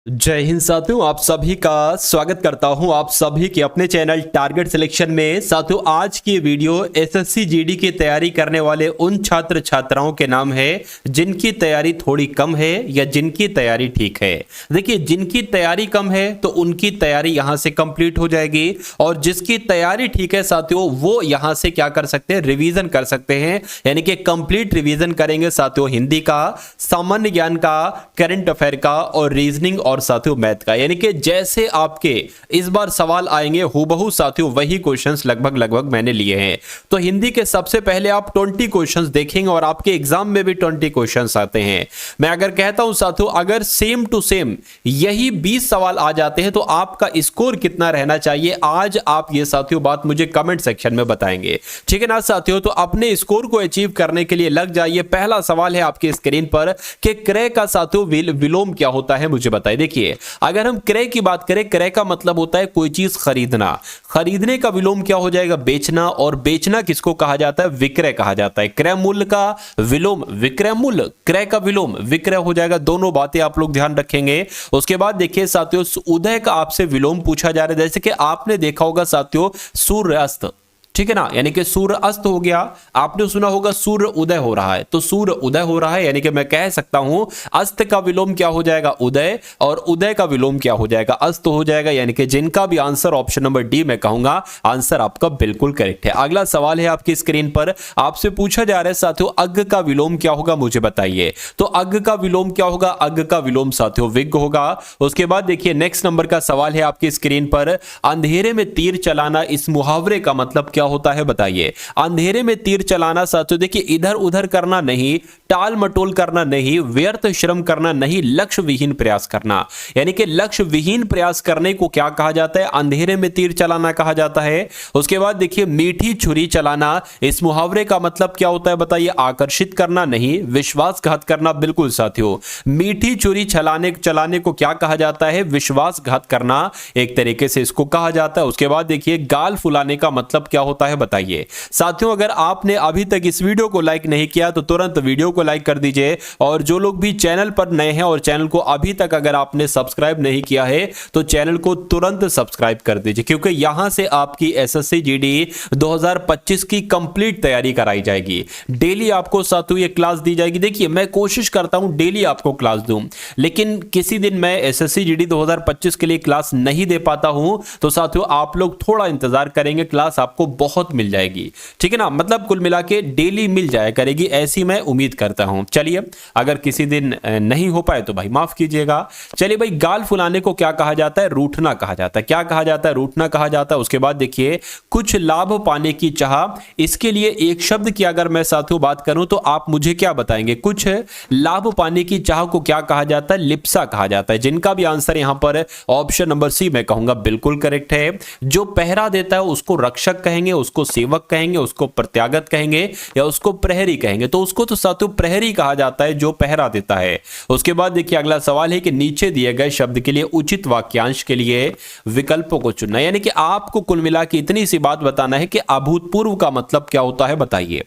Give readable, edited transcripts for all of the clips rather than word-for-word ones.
जय हिंद साथियों, आप सभी का स्वागत करता हूं आप सभी के अपने चैनल टारगेट सिलेक्शन में। साथियों, आज की वीडियो एसएससी जीडी की तैयारी करने वाले उन छात्र छात्राओं के नाम है जिनकी तैयारी थोड़ी कम है या जिनकी तैयारी ठीक है। देखिए, जिनकी तैयारी कम है तो उनकी तैयारी यहां से कंप्लीट हो जाएगी और जिसकी तैयारी ठीक है साथियों, वो यहां से क्या कर सकते हैं, रिवीजन कर सकते हैं, यानी कि कंप्लीट रिवीजन करेंगे साथियों। हिंदी का, सामान्य ज्ञान का, करंट अफेयर का और रीजनिंग और साथियों मैथ का, यानी कि जैसे आपके इस बार सवाल आएंगे हूबहू साथियों वही क्वेश्चंस लगभग मैंने लिए हैं। तो हिंदी के सबसे पहले आप 20 क्वेश्चंस देखेंगे और आपके एग्जाम में भी 20 क्वेश्चंस आते हैं। मैं अगर कहता हूं साथियों, अगर सेम टू सेम यही 20 सवाल आ जाते हैं तो आपका स्कोर कितना रहना चाहिए, आज आप ये साथियों बात मुझे कमेंट सेक्शन में बताएंगे, ठीक है ना साथियों। तो अपने स्कोर को अचीव करने के लिए लग जाइए। पहला सवाल है आपके स्क्रीन पर कि क्रय का साथियों विलोम क्या होता है, मुझे बताइए। देखिए, अगर हम क्रय की बात करें, क्रय का मतलब होता है कोई चीज खरीदना, खरीदने का विलोम क्या हो जाएगा, बेचना, और बेचना किसको कहा जाता है, विक्रय कहा जाता है। क्रय मूल्य का विलोम विक्रय मूल्य, क्रय का विलोम विक्रय हो जाएगा। दोनों बातें आप लोग ध्यान रखेंगे। उसके बाद देखिए साथियों, उदय का आपसे विलोम पूछा जा रहा है। जैसे कि आपने देखा होगा साथियों, सूर्यास्त, ठीक है ना, यानी कि सूर्य अस्त हो गया। आपने सुना होगा सूर्य उदय हो रहा है, तो सूर्य उदय हो रहा है, यानी कि मैं कह सकता हूं अस्त का विलोम क्या हो जाएगा, उदय, और उदय का विलोम क्या हो जाएगा, अस्त हो जाएगा। यानी कि जिनका भी आंसर ऑप्शन नंबर डी मैं कहूंगा, आंसर आपका बिल्कुल करेक्ट है। अगला सवाल है आपकी स्क्रीन पर, आपसे पूछा जा रहा है साथियों, अग्ग का विलोम क्या होगा, मुझे बताइए। तो अग्ग का विलोम क्या होगा, अग्ग का विलोम साथियों विग्ग होगा। उसके बाद देखिए नेक्स्ट नंबर का सवाल है आपकी स्क्रीन पर, अंधेरे में तीर चलाना, इस मुहावरे का मतलब क्या होता है, बताइए। अंधेरे में तीर चलाना साथियों, देखिए इधर उधर करना नहीं, टाल मटोल करना नहीं, व्यर्थ श्रम करना नहीं, लक्ष्य विहीन प्रयास करना। यानी कि लक्ष्य विहीन प्रयास करने को क्या कहा जाता है, अंधेरे में तीर चलाना कहा जाता है। उसके बाद देखिए मीठी छुरी चलाना, इस मुहावरे का मतलब क्या होता है, बताइए। आकर्षित करना नहीं, विश्वासघात करना, बिल्कुल साथियों। मीठी छुरी चलाने को क्या कहा जाता है, विश्वासघात करना, एक तरीके से इसको कहा जाता है। उसके बाद देखिए गाल फुलाने का मतलब क्या होता है, बताइए साथियों। अगर आपने अभी तक इस वीडियो को लाइक नहीं किया तो तुरंत वीडियो को लाइक कर दीजिए, और जो लोग भी चैनल पर नए हैं और चैनल को अभी तक अगर आपने सब्सक्राइब नहीं किया है तो चैनल को तुरंत सब्सक्राइब कर दीजिए, क्योंकि यहां से आपकी एसएससी जीडी 2025 की कंप्लीट तैयारी कराई जाएगी। डेली आपको साथियों ये क्लास दी जाएगी। देखिए, मैं कोशिश करता हूं डेली आपको क्लास दूं, लेकिन किसी दिन मैं एसएससी जीडी 2025 के लिए क्लास नहीं दे पाता हूं, तो साथियों आप लोग थोड़ा इंतजार करेंगे, क्लास आपको बहुत मिल जाएगी, ठीक है ना। मतलब कुल मिला के डेली मिल जाया करेगी, ऐसी मैं उम्मीद करता हूं। चलिए, अगर किसी दिन नहीं हो पाए तो भाई माफ कीजिएगा। चलिए भाई, गाल फुलाने को क्या कहा जाता है, रूठना कहा जाता है। क्या कहा जाता है, रूठना कहा जाता है। उसके बाद देखिए, कुछ लाभ पाने की चाह, इसके लिए एक शब्द की अगर मैं साथियों बात करूं तो आप मुझे क्या बताएंगे, कुछ लाभ पाने की चाह को क्या कहा जाता है, लिप्सा कहा जाता है। जिनका भी आंसर यहां पर ऑप्शन नंबर सी मैं कहूंगा बिल्कुल करेक्ट है। जो पहरा देता है उसको रक्षक कहेंगे, उसको सेवक कहेंगे, उसको प्रत्यागत कहेंगे, या उसको प्रहरी कहेंगे। तो उसको तो साथियों प्रहरी कहा जाता है जो पहरा देता है। उसके बाद देखिए अगला सवाल है कि नीचे दिए गए शब्द के लिए उचित वाक्यांश के लिए विकल्पों को चुनना। यानी कि आपको कुल मिला के इतनी सी बात बताना है कि अभूतपूर्व का मतलब क्या होता है, बताइए।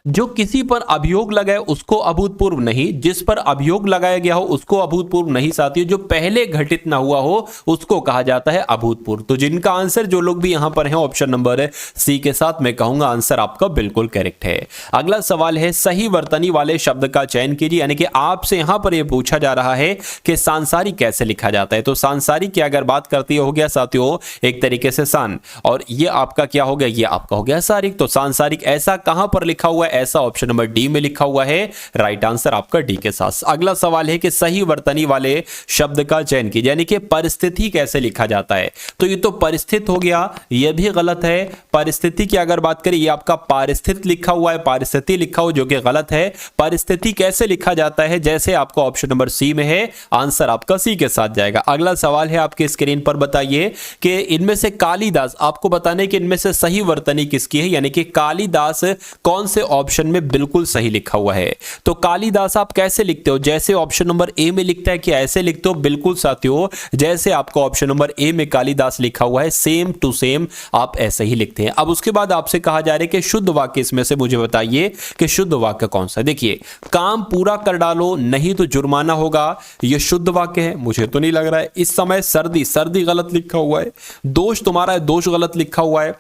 जो किसी पर अभियोग लगाए उसको अभूतपूर्व नहीं, जिस पर अभियोग लगाया गया हो उसको अभूतपूर्व नहीं साथियों, जो पहले घटित ना हुआ हो उसको कहा जाता है अभूतपूर्व। तो जिनका आंसर जो लोग भी यहां पर हैं ऑप्शन नंबर सी के साथ मैं कहूंगा आंसर आपका बिल्कुल करेक्ट है। अगला सवाल है, सही वर्तनी वाले शब्द का चयन कीजिए। यानी कि आपसे यहां पर यह पूछा जा रहा है कि सांसारिक कैसे लिखा जाता है। तो सांसारिक की अगर बात करती हो गया साथियों एक तरीके से सान, और ये आपका क्या हो गया, ये आपका हो गया सारिक। तो सांसारिक ऐसा कहां पर लिखा हुआ है, ऐसा ऑप्शन नंबर डी में लिखा हुआ है। राइट आंसर आपका डी के साथ। अगला सवाल है कि सही वर्तनी वाले शब्द का चयन कीजिए। यानी कि परिस्थिति कैसे लिखा जाता है। तो ये तो परिस्थित हो गया, ये भी गलत है। परिस्थिति की अगर बात करें, ये आपका पारिस्थित लिखा हुआ है, परिस्थिति लिखा हुआ जो कि गलत है। परिस्थिति कैसे लिखा जाता है, जैसे आपका ऑप्शन नंबर सी में है, आंसर आपका सी के साथ जाएगा। अगला सवाल है आपके स्क्रीन पर, बताइए कि इनमें से कालिदास, आपको बताने कि इनमें से सही वर्तनी किसकी है। यानी कि कालिदास कौन से ऑप्शन में बिल्कुल सही लिखा हुआ है। तो कालिदास आप कैसे लिखते हो, जैसे ऑप्शन नंबर ए में लिखता है कि ऐसे लिखते हो? बिल्कुल साथियों, जैसे आपको ऑप्शन नंबर ए में कालिदास लिखा हुआ है सेम टू सेम आप ऐसे ही लिखते हैं। अब उसके बाद आपसे कहा जा रहा है कि शुद्ध वाक्य इसमें से मुझे बताइए कि शुद्ध वाक्य कौन सा। देखिए, काम पूरा कर डालो नहीं तो जुर्माना होगा, यह शुद्ध वाक्य है? मुझे तो नहीं लग रहा है। इस समय सर्दी, सर्दी गलत लिखा हुआ है। दोष तुम्हारा है, दोष गलत लिखा हुआ है।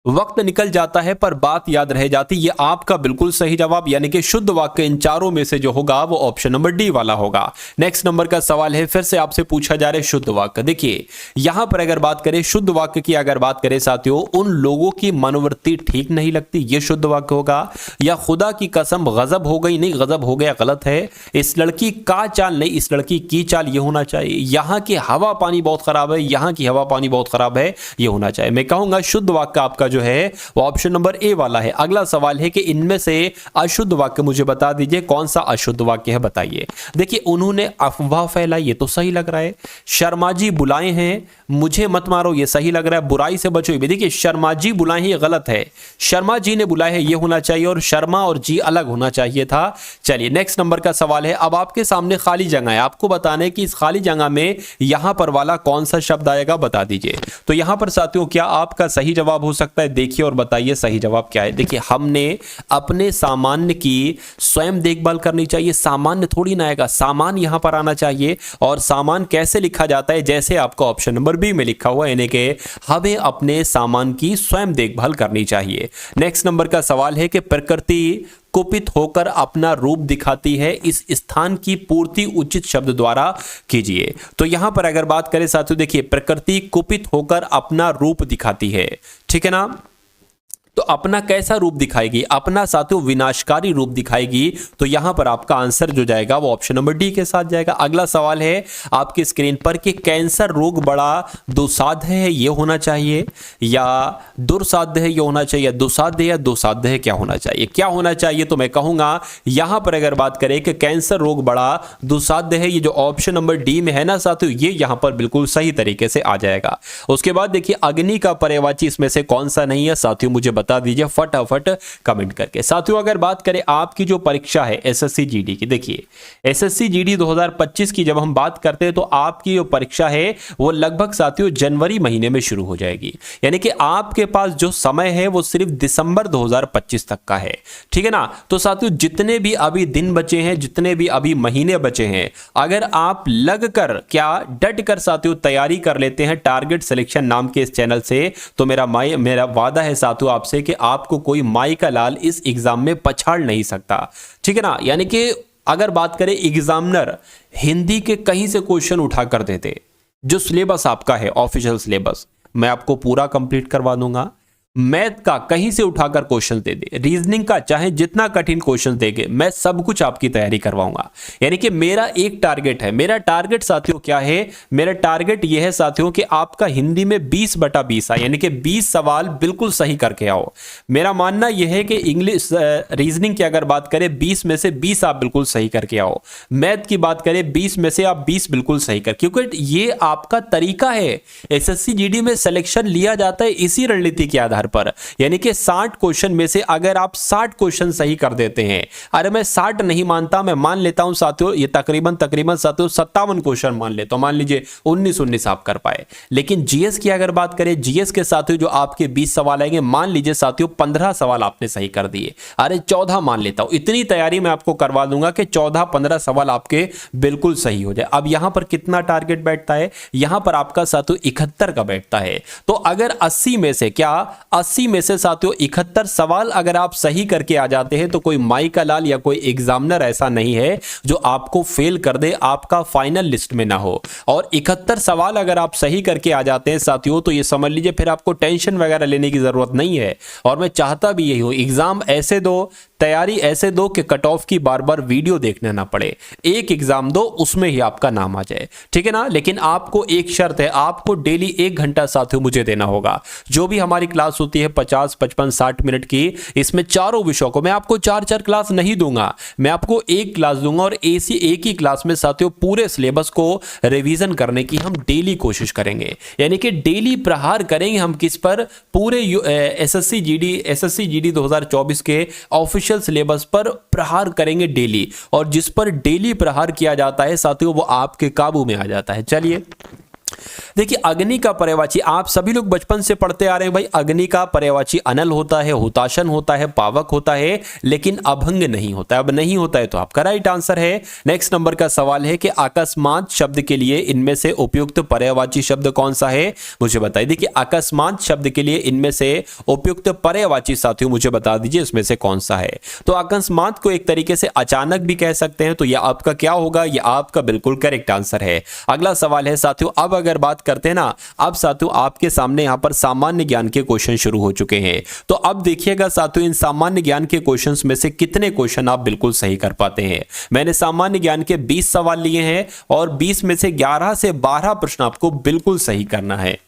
वक्त निकल जाता है पर बात याद रह जाती, ये आपका बिल्कुल सही जवाब, यानी कि शुद्ध वाक्य इन चारों में से जो होगा वो ऑप्शन नंबर डी वाला होगा। नेक्स्ट नंबर का सवाल है, फिर से आपसे पूछा जा रहा है शुद्ध वाक्य। देखिए, यहां पर अगर बात करें शुद्ध वाक्य की, अगर बात करें साथियों, उन लोगों की मनोवृत्ति ठीक नहीं लगती, ये शुद्ध वाक्य होगा। या खुदा की कसम गजब हो गई, नहीं गजब हो गया गलत है। इस लड़की का चाल, नहीं इस लड़की की चाल, ये होना चाहिए। यहां की हवा पानी बहुत खराब है, यहां की हवा पानी बहुत खराब है, ये होना चाहिए। मैं कहूंगा शुद्ध वाक्य आपका जो है वो ऑप्शन नंबर ए वाला है। अगला सवाल है कि इनमें से अशुद्ध वाक्य मुझे बता दीजिए, कौन सा अशुद्ध वाक्य है, बताइए। देखिए, उन्होंने अफवाह फैलाई, ये तो सही लग रहा है। शर्मा जी बुलाए हैं, मुझे मत मारो, ये सही लग रहा है। बुराई से बचो, ये देखिए शर्मा जी बुलाए हैं, ये गलत है। शर्मा जी ने बुलाए हैं, ये होना चाहिए, और शर्मा और जी अलग होना चाहिए था। चलिए नेक्स्ट नंबर का सवाल है। अब आपके सामने खाली जगह है, आपको बताने की इस खाली जगह में यहां पर वाला कौन सा शब्द आएगा, बता दीजिए। तो यहां पर साथियों क्या आपका सही जवाब हो सकता है? देखिए और बताइए सही जवाब क्या है। देखिए, हमने अपने सामान्य की स्वयं देखभाल करनी चाहिए। सामान्य थोड़ी ना आएगा, सामान यहां पर आना चाहिए। और सामान कैसे लिखा जाता है? जैसे आपका ऑप्शन नंबर बी में लिखा हुआ है, यानी कि हमें अपने सामान की स्वयं देखभाल करनी चाहिए। नेक्स्ट नंबर का सवाल है कि प्रकृति कुपित होकर अपना रूप दिखाती है, इस स्थान की पूर्ति उचित शब्द द्वारा कीजिए। तो यहां पर अगर बात करें साथियों, देखिए प्रकृति कुपित होकर अपना रूप दिखाती है, ठीक है ना। तो अपना कैसा रूप दिखाएगी? अपना साथियों विनाशकारी रूप दिखाएगी। तो यहां पर आपका आंसर जो जाएगा वो ऑप्शन नंबर डी के साथ जाएगा। अगला सवाल है आपकी स्क्रीन पर कि कैंसर रोग बड़ा दुसाध्य है, ये होना चाहिए, या दुर्साध्य है, ये होना चाहिए, दुसाध्य या दुसाध्य है, क्या होना चाहिए? क्या होना चाहिए? तो मैं कहूंगा यहां पर अगर बात करें कि कैंसर रोग बड़ा दुसाध्य है, ये जो ऑप्शन नंबर डी में है ना साथियों, ये यहां पर बिल्कुल सही तरीके से आ जाएगा। उसके बाद देखिए, अग्नि का पर्यायवाची इसमें से कौन सा नहीं है साथियों, मुझे बता दीजिए फटाफट कमेंट करके। साथियों अगर बात करें आपकी जो परीक्षा है एसएससी जीडी की, देखिए एसएससी जीडी 2025 की जब हम बात करते हैं तो आपकी जो परीक्षा है वो लगभग साथियों जनवरी महीने में शुरू हो जाएगी। यानी कि आपके पास जो समय है वो सिर्फ दिसंबर 2025 तक का है, ठीक है ना। तो साथियों जितने भी अभी दिन बचे हैं, जितने भी अभी महीने बचे हैं, अगर आप लगकर क्या डट कर साथियों तैयारी कर लेते हैं टारगेट सिलेक्शन नाम के इस चैनल से, तो मेरा वादा है साथियों आपसे कि आपको कोई माई का लाल इस एग्जाम में पछाड़ नहीं सकता, ठीक है ना। यानी कि अगर बात करें एग्जामिनर हिंदी के कहीं से क्वेश्चन उठा कर देते, जो सिलेबस आपका है ऑफिशियल सिलेबस मैं आपको पूरा कंप्लीट करवा दूंगा। मैथ का कहीं से उठाकर क्वेश्चन दे दे, रीजनिंग का चाहे जितना कठिन क्वेश्चन देंगे, मैं सब कुछ आपकी तैयारी करवाऊंगा। यानी कि मेरा एक टारगेट है, मेरा टारगेट साथियों क्या है, मेरा टारगेट यह है साथियों कि आपका हिंदी में 20/20 आए, यानी कि 20 सवाल बिल्कुल सही करके आओ। मेरा मानना यह है कि इंग्लिश रीजनिंग की अगर बात करें 20 में से 20 आप बिल्कुल सही करके आओ। मैथ की बात करें 20 में से आप 20 बिल्कुल सही कर, क्योंकि ये आपका तरीका है। एसएससी जीडी में सिलेक्शन लिया जाता है इसी रणनीति के आधार पर, यानी कि 60 क्वेश्चन में से अगर आप 60 क्वेश्चन सही कर देते हैं, अरे मैं 60 नहीं मानता, मैं मान लेता हूं साथियों ये तकरीबन साथियों 57 क्वेश्चन मान लेता हूं, मान लीजिए 19 आप कर पाए। लेकिन जीएस की अगर बात करें, जीएस के साथियों जो आपके 20 सवाल आएंगे, मान लीजिए साथियों 15 सवाल आपने सही कर दिए, अरे 14 मान लेता हूं, इतनी तैयारी मैं आपको करवा दूंगा कि 14-15 सवाल आपके बिल्कुल सही हो जाए। अब यहां पर कितना टारगेट बैठता है, यहां पर आपका साथियों 71 का बैठता है। तो अगर 80 में से क्या 80 में से साथियों 71 सवाल अगर आप सही करके आ जाते हैं, तो कोई माई का लाल या कोई एग्जामिनर ऐसा नहीं है जो आपको फेल कर दे, आपका फाइनल लिस्ट में ना हो। और 71 सवाल अगर आप सही करके आ जाते हैं साथियों, तो ये समझ लीजिए फिर आपको टेंशन वगैरह लेने की जरूरत नहीं है। और मैं चाहता भी यही हूं, एग्जाम ऐसे दो, तैयारी ऐसे दो कि कट ऑफ की बार बार वीडियो देखने ना पड़े। एक एग्जाम दो, उसमें ही आपका नाम आ जाए, ठीक है ना। लेकिन आपको एक शर्त है, आपको डेली 1 घंटा साथियों मुझे देना होगा। जो भी हमारी क्लास होती है 50, 55, 60 मिनट की। इसमें चारों विषयों को मैं आपको 4-4 क्लास नहीं दूंगा, मैं आपको एक क्लास दूंगा और ऐसी एक ही क्लास में साथियों पूरे सिलेबस को रिवीजन करने की हम डेली कोशिश करेंगे। यानी कि डेली प्रहार करेंगे हम किस पर, पूरे एसएससी जीडी 2024 के ऑफिशियल सिलेबस पर प्रहार करेंगे डेली। और जिस पर डेली प्रहार किया जाता है साथियों वो आपके काबू में आ जाता है। चलिए देखिए, अग्नि का पर्यायवाची आप सभी लोग बचपन से पढ़ते आ रहे हैं भाई। अग्नि का पर्यायवाची अनल होता है, हुताशन होता है, पावक होता है, लेकिन अभंग नहीं होता है। अब नहीं होता है तो आपका राइट आंसर है। नेक्स्ट नंबर का सवाल है कि अकस्मात शब्द के लिए इनमें से उपयुक्त पर्यायवाची शब्द कौन सा है, मुझे बताइए। देखिए, अकस्मात शब्द के लिए इनमें से उपयुक्त पर्यायवाची साथियों मुझे बता दीजिए इसमें से कौन सा है। तो अकस्मात को एक तरीके से अचानक भी कह सकते हैं, तो यह आपका क्या होगा, यह आपका बिल्कुल करेक्ट आंसर है। अगला सवाल है साथियों, अब अगर बात करते हैं ना, अब साथियों आपके सामने यहां पर सामान्य ज्ञान के क्वेश्चन शुरू हो चुके हैं। तो अब देखिएगा साथियों, इन सामान्य ज्ञान के क्वेश्चंस में से कितने क्वेश्चन आप बिल्कुल सही कर पाते हैं। मैंने सामान्य ज्ञान के 20 सवाल लिए हैं और 20 में से 11 से 12 प्रश्न आपको बिल्कुल सही करना है।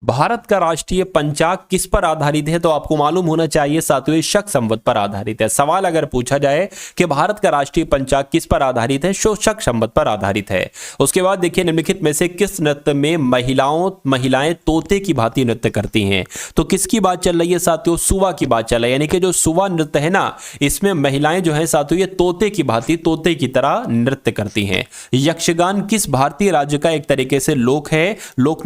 भारत का राष्ट्रीय पंचांग किस पर आधारित है, तो आपको मालूम होना चाहिए साथियों शक संवत पर आधारित है। सवाल अगर पूछा जाए कि भारत का राष्ट्रीय पंचांग किस पर आधारित है, शक संवत पर आधारित है। उसके बाद देखिए, निम्नलिखित में से किस नृत्य में महिलाएं तोते की भांति नृत्य करती हैं, तो किसकी बात चल रही है साथियों, सुवा की बात चल रही है। यानी कि जो सुवा नृत्य है ना, इसमें महिलाएं जो है साथियों ये तोते की भांति, तोते की तरह नृत्य करती हैं। यक्षगान किस भारतीय राज्य का एक तरीके से लोक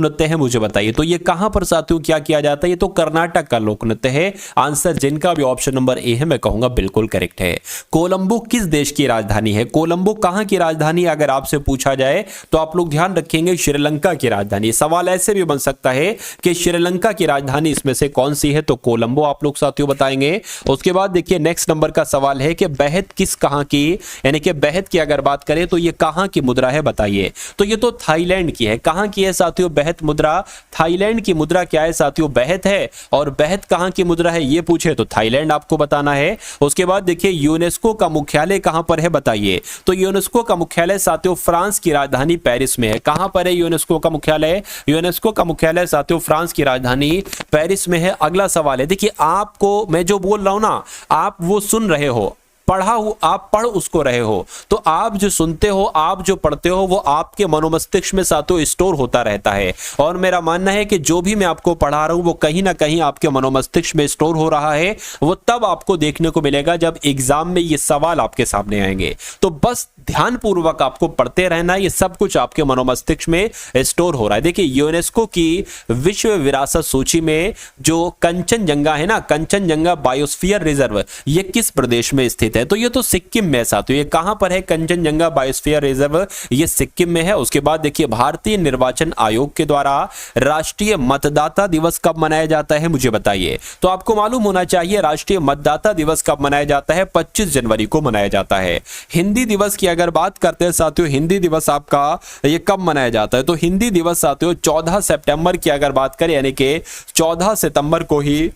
नृत्य है, मुझे बताइए। तो ये कहां पर साथियों क्या किया जाता है, ये तो कर्नाटक का लोक नृत्य है। आंसर जिनका भी ऑप्शन नंबर ए है मैं कहूंगा बिल्कुल करेक्ट है। कोलंबो किस देश की राजधानी है, कोलंबो कहां की राजधानी अगर आपसे पूछा जाए तो आप लोग ध्यान रखेंगे श्रीलंका की राजधानी। सवाल ऐसे भी बन सकता है कि श्रीलंका की राजधानी इसमें से कौन सी है, तो कोलंबो आप लोग साथियों बताएंगे। उसके बाद देखिए, नेक्स्ट नंबर का सवाल है कि बेहद किस कहां की, यानी कि बेहद की अगर बात करें तो ये कहां की मुद्रा है बताइए। तो ये तो थाईलैंड की है। कहां की है साथियों बेहद मुद्रा, थाईलैंड की मुद्रा क्या है साथियों, बेहद है। और बेहद कहां की मुद्रा है ये पूछे तो थाईलैंड आपको बताना है। उसके बाद देखिए, यूनेस्को का मुख्यालय कहां पर है बताइए। तो यूनेस्को का मुख्यालय साथियों फ्रांस की राजधानी पेरिस में है। कहां पर है यूनेस्को का मुख्यालय, यूनेस्को का मुख्यालय साथियों फ्रांस की राजधानी पेरिस में है। अगला सवाल है, देखिए आपको मैं जो बोल रहा हूं ना, आप वो सुन रहे हो, पढ़ा हो, आप पढ़ उसको रहे हो, तो आप जो सुनते हो, आप जो पढ़ते हो, वो आपके मनोमस्तिष्क में साथियों स्टोर होता रहता है। और मेरा मानना है कि जो भी मैं आपको पढ़ा रहा हूं वो कहीं ना कहीं आपके मनोमस्तिष्क में स्टोर हो रहा है। वो तब आपको देखने को मिलेगा जब एग्जाम में ये सवाल आपके सामने आएंगे। तो बस ध्यानपूर्वक आपको पढ़ते रहना, ये सब कुछ आपके मनोमस्तिष्क में स्टोर हो रहा है। देखिए, यूनेस्को की विश्व विरासत सूची में जो कंचनजंगा है ना, कंचनजंगा बायोस्फीयर रिजर्व, ये किस प्रदेश में स्थित है, तो ये तो सिक्किम में है साथियों। ये कहां पर है कंचनजंगा बायोस्फीयर रिजर्व, ये सिक्किम में है। उसके बाद देखिए, भारतीय निर्वाचन आयोग के द्वारा राष्ट्रीय मतदाता दिवस कब मनाया जाता है, मुझे बताइए। तो आपको मालूम होना चाहिए राष्ट्रीय मतदाता दिवस कब मनाया जाता है, 25 जनवरी को मनाया जाता है। हिंदी दिवस की अगर बात करते हैं साथियों, हिंदी दिवस आपका ये कब मनाया जाता है, तो हिंदी दिवस साथियों 14 सितंबर की अगर बात करें, यानी कि 14 सितंबर को ही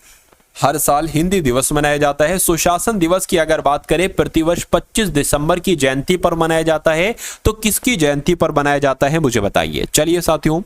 हर साल हिंदी दिवस मनाया जाता है। सुशासन दिवस की अगर बात करें, प्रतिवर्ष 25 दिसंबर की जयंती पर मनाया जाता है। तो किसकी जयंती पर मनाया जाता है मुझे बताइए। चलिए साथियों,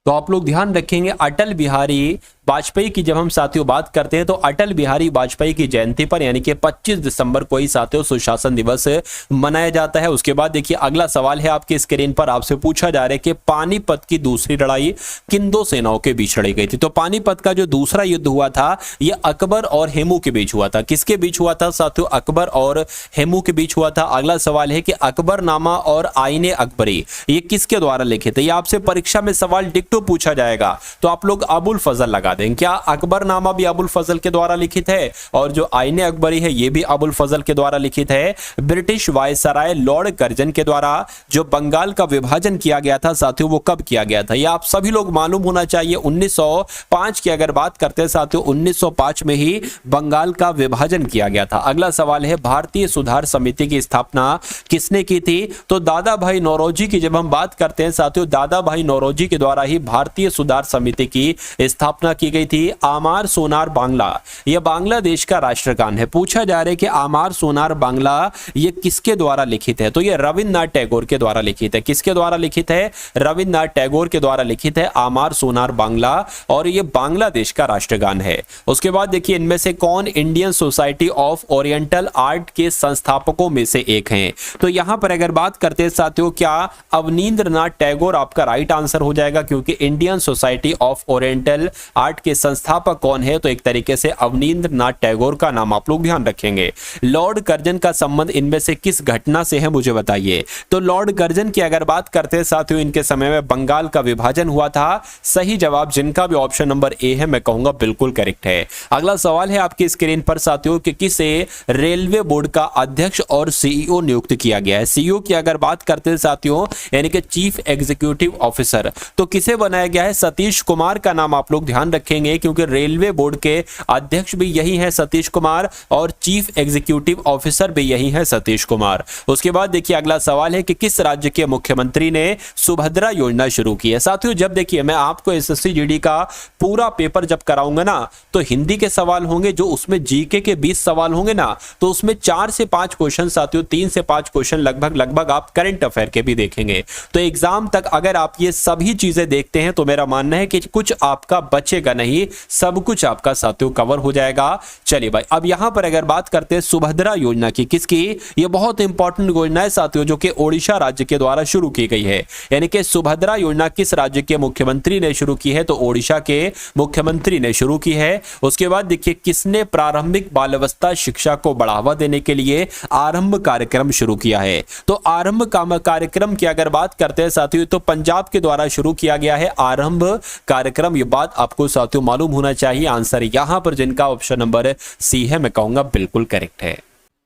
तो आप लोग ध्यान रखेंगे, अटल बिहारी वाजपेयी की जब हम साथियों बात करते हैं तो अटल बिहारी वाजपेयी की जयंती पर यानी कि 25 दिसंबर को ही साथियों सुशासन दिवस मनाया जाता है। उसके बाद देखिए, अगला सवाल है आपके स्क्रीन पर, आपसे पूछा जा रहा है कि पानीपत की दूसरी लड़ाई किन दो सेनाओं के बीच लड़ी गई थी। तो पानीपत का जो दूसरा युद्ध हुआ था यह अकबर और हेमू के बीच हुआ था। किसके बीच हुआ था साथियों, अकबर और हेमू के बीच हुआ था। अगला सवाल है कि अकबरनामा और आईने अकबरी ये किसके द्वारा लिखित है। ये आपसे परीक्षा में सवाल डिक्टो पूछा जाएगा, तो आप लोग अबुल फजल लगा दें। क्या अकबरनामा भी अबुल फजल के द्वारा लिखित है और जो आईने अकबरी है ये भी अबुल फजल के द्वारा लिखित है। ब्रिटिश वायसराय लॉर्ड कर्जन के द्वारा जो बंगाल का विभाजन किया गया था साथियों, वो कब किया गया था, ये आप सभी लोग मालूम होना चाहिए। 1905 की अगर बात करते हैं साथियों, 1905 में ही बंगाल का विभाजन किया गया था। अगला सवाल है, भारतीय सुधार समिति की स्थापना किसने की थी। तो दादा भाई नौरोजी की जब हम बात करते हैं साथियों, दादा भाई नौरोजी के द्वारा ही भारतीय सुधार समिति की स्थापना की की गई थी आमार सोनार बांग्ला, यह बांग्लादेश का राष्ट्रगान है। पूछा जा रहा है कि आमार सोनार बांग्ला ये किसके द्वारा लिखित है, तो ये रविन्द्रनाथ टैगोर के द्वारा लिखित है। किसके द्वारा लिखित है? रविन्द्रनाथ टैगोर के द्वारा लिखित है आमार सोनार बांग्ला, और ये बांग्लादेश का राष्ट्रगान है। उसके बाद देखिए इनमें से कौन Indian society of oriental art के संस्थापकों में से एक हैं? तो यहां पर अगर बात करते हैं साथियों, क्या अवनींद्रनाथ टैगोर आपका राइट आंसर हो जाएगा, क्योंकि Indian society of oriental art के संस्थापक कौन है? तो एक तरीके से अवनींद्रनाथ टैगोर का नाम आप लोग ध्यान रखेंगे। लॉर्ड कर्जन का संबंध इनमें से किस घटना से है, मुझे बताइए। तो लॉर्ड कर्जन की अगर बात करते हैं साथियों, इनके समय में बंगाल का विभाजन हुआ था। सही जवाब जिनका भी ऑप्शन नंबर ए है, मैं कहूंगा बिल्कुल करेक्ट है। अगला सवाल है आपकी स्क्रीन पर साथियों कि किसे रेलवे बोर्ड का अध्यक्ष और सीईओ नियुक्त किया गया है। सीईओ की अगर बात करते हैं साथियों, यानी कि चीफ एग्जीक्यूटिव ऑफिसर, तो किसे बनाया गया है? सतीश कुमार का नाम आप लोग ध्यान रखेंगे, क्योंकि रेलवे बोर्ड के अध्यक्ष भी यही है सतीश कुमार, और चीफ एग्जीक्यूटिव ऑफिसर भी यही है सतीश कुमार। उसके बाद देखिए अगला सवाल है कि किस राज्य के मुख्यमंत्री ने सुभद्रा योजना शुरू की है। साथियों जब देखिए मैं आपको एसएससी जीडी का पूरा पेपर जब कराऊंगा ना, तो हिंदी के सवाल होंगे, जो उसमें जीके के 20 सवाल होंगे ना, तो उसमें 4 से 5 क्वेश्चन साथियों, 3 से 5 क्वेश्चन लगभग आप करंट अफेयर के भी देखेंगे। तो एग्जाम तक अगर आप ये सभी चीजें देखते हैं तो मेरा मानना है कि कुछ आपका बचेगा नहीं, सब कुछ आपका साथियों कवर हो जाएगा। चलिए भाई, अब यहां पर अगर बात करते हैं सुभद्रा योजना की, किसकी? ये बहुत इंपॉर्टेंट योजना है साथियों, जो कि ओडिशा राज्य के द्वारा शुरू की गई है। यानी कि सुभद्रा योजना किस राज्य के मुख्यमंत्री ने शुरू की है? तो ओडिशा के मुख्यमंत्री ने शुरू की है। उसके बाद देखिए किसने प्रारंभिक बाल्यावस्था शिक्षा को बढ़ावा देने के लिए आरंभ कार्यक्रम शुरू किया है? तो आरंभ कार्यक्रम की अगर बात करते हैं साथियों, तो पंजाब के द्वारा शुरू किया गया है आरंभ कार्यक्रम। ये बात आपको साथियों मालूम होना चाहिए। आंसर यहां पर जिनका ऑप्शन नंबर सी है, मैं कहूंगा बिल्कुल करेक्ट है।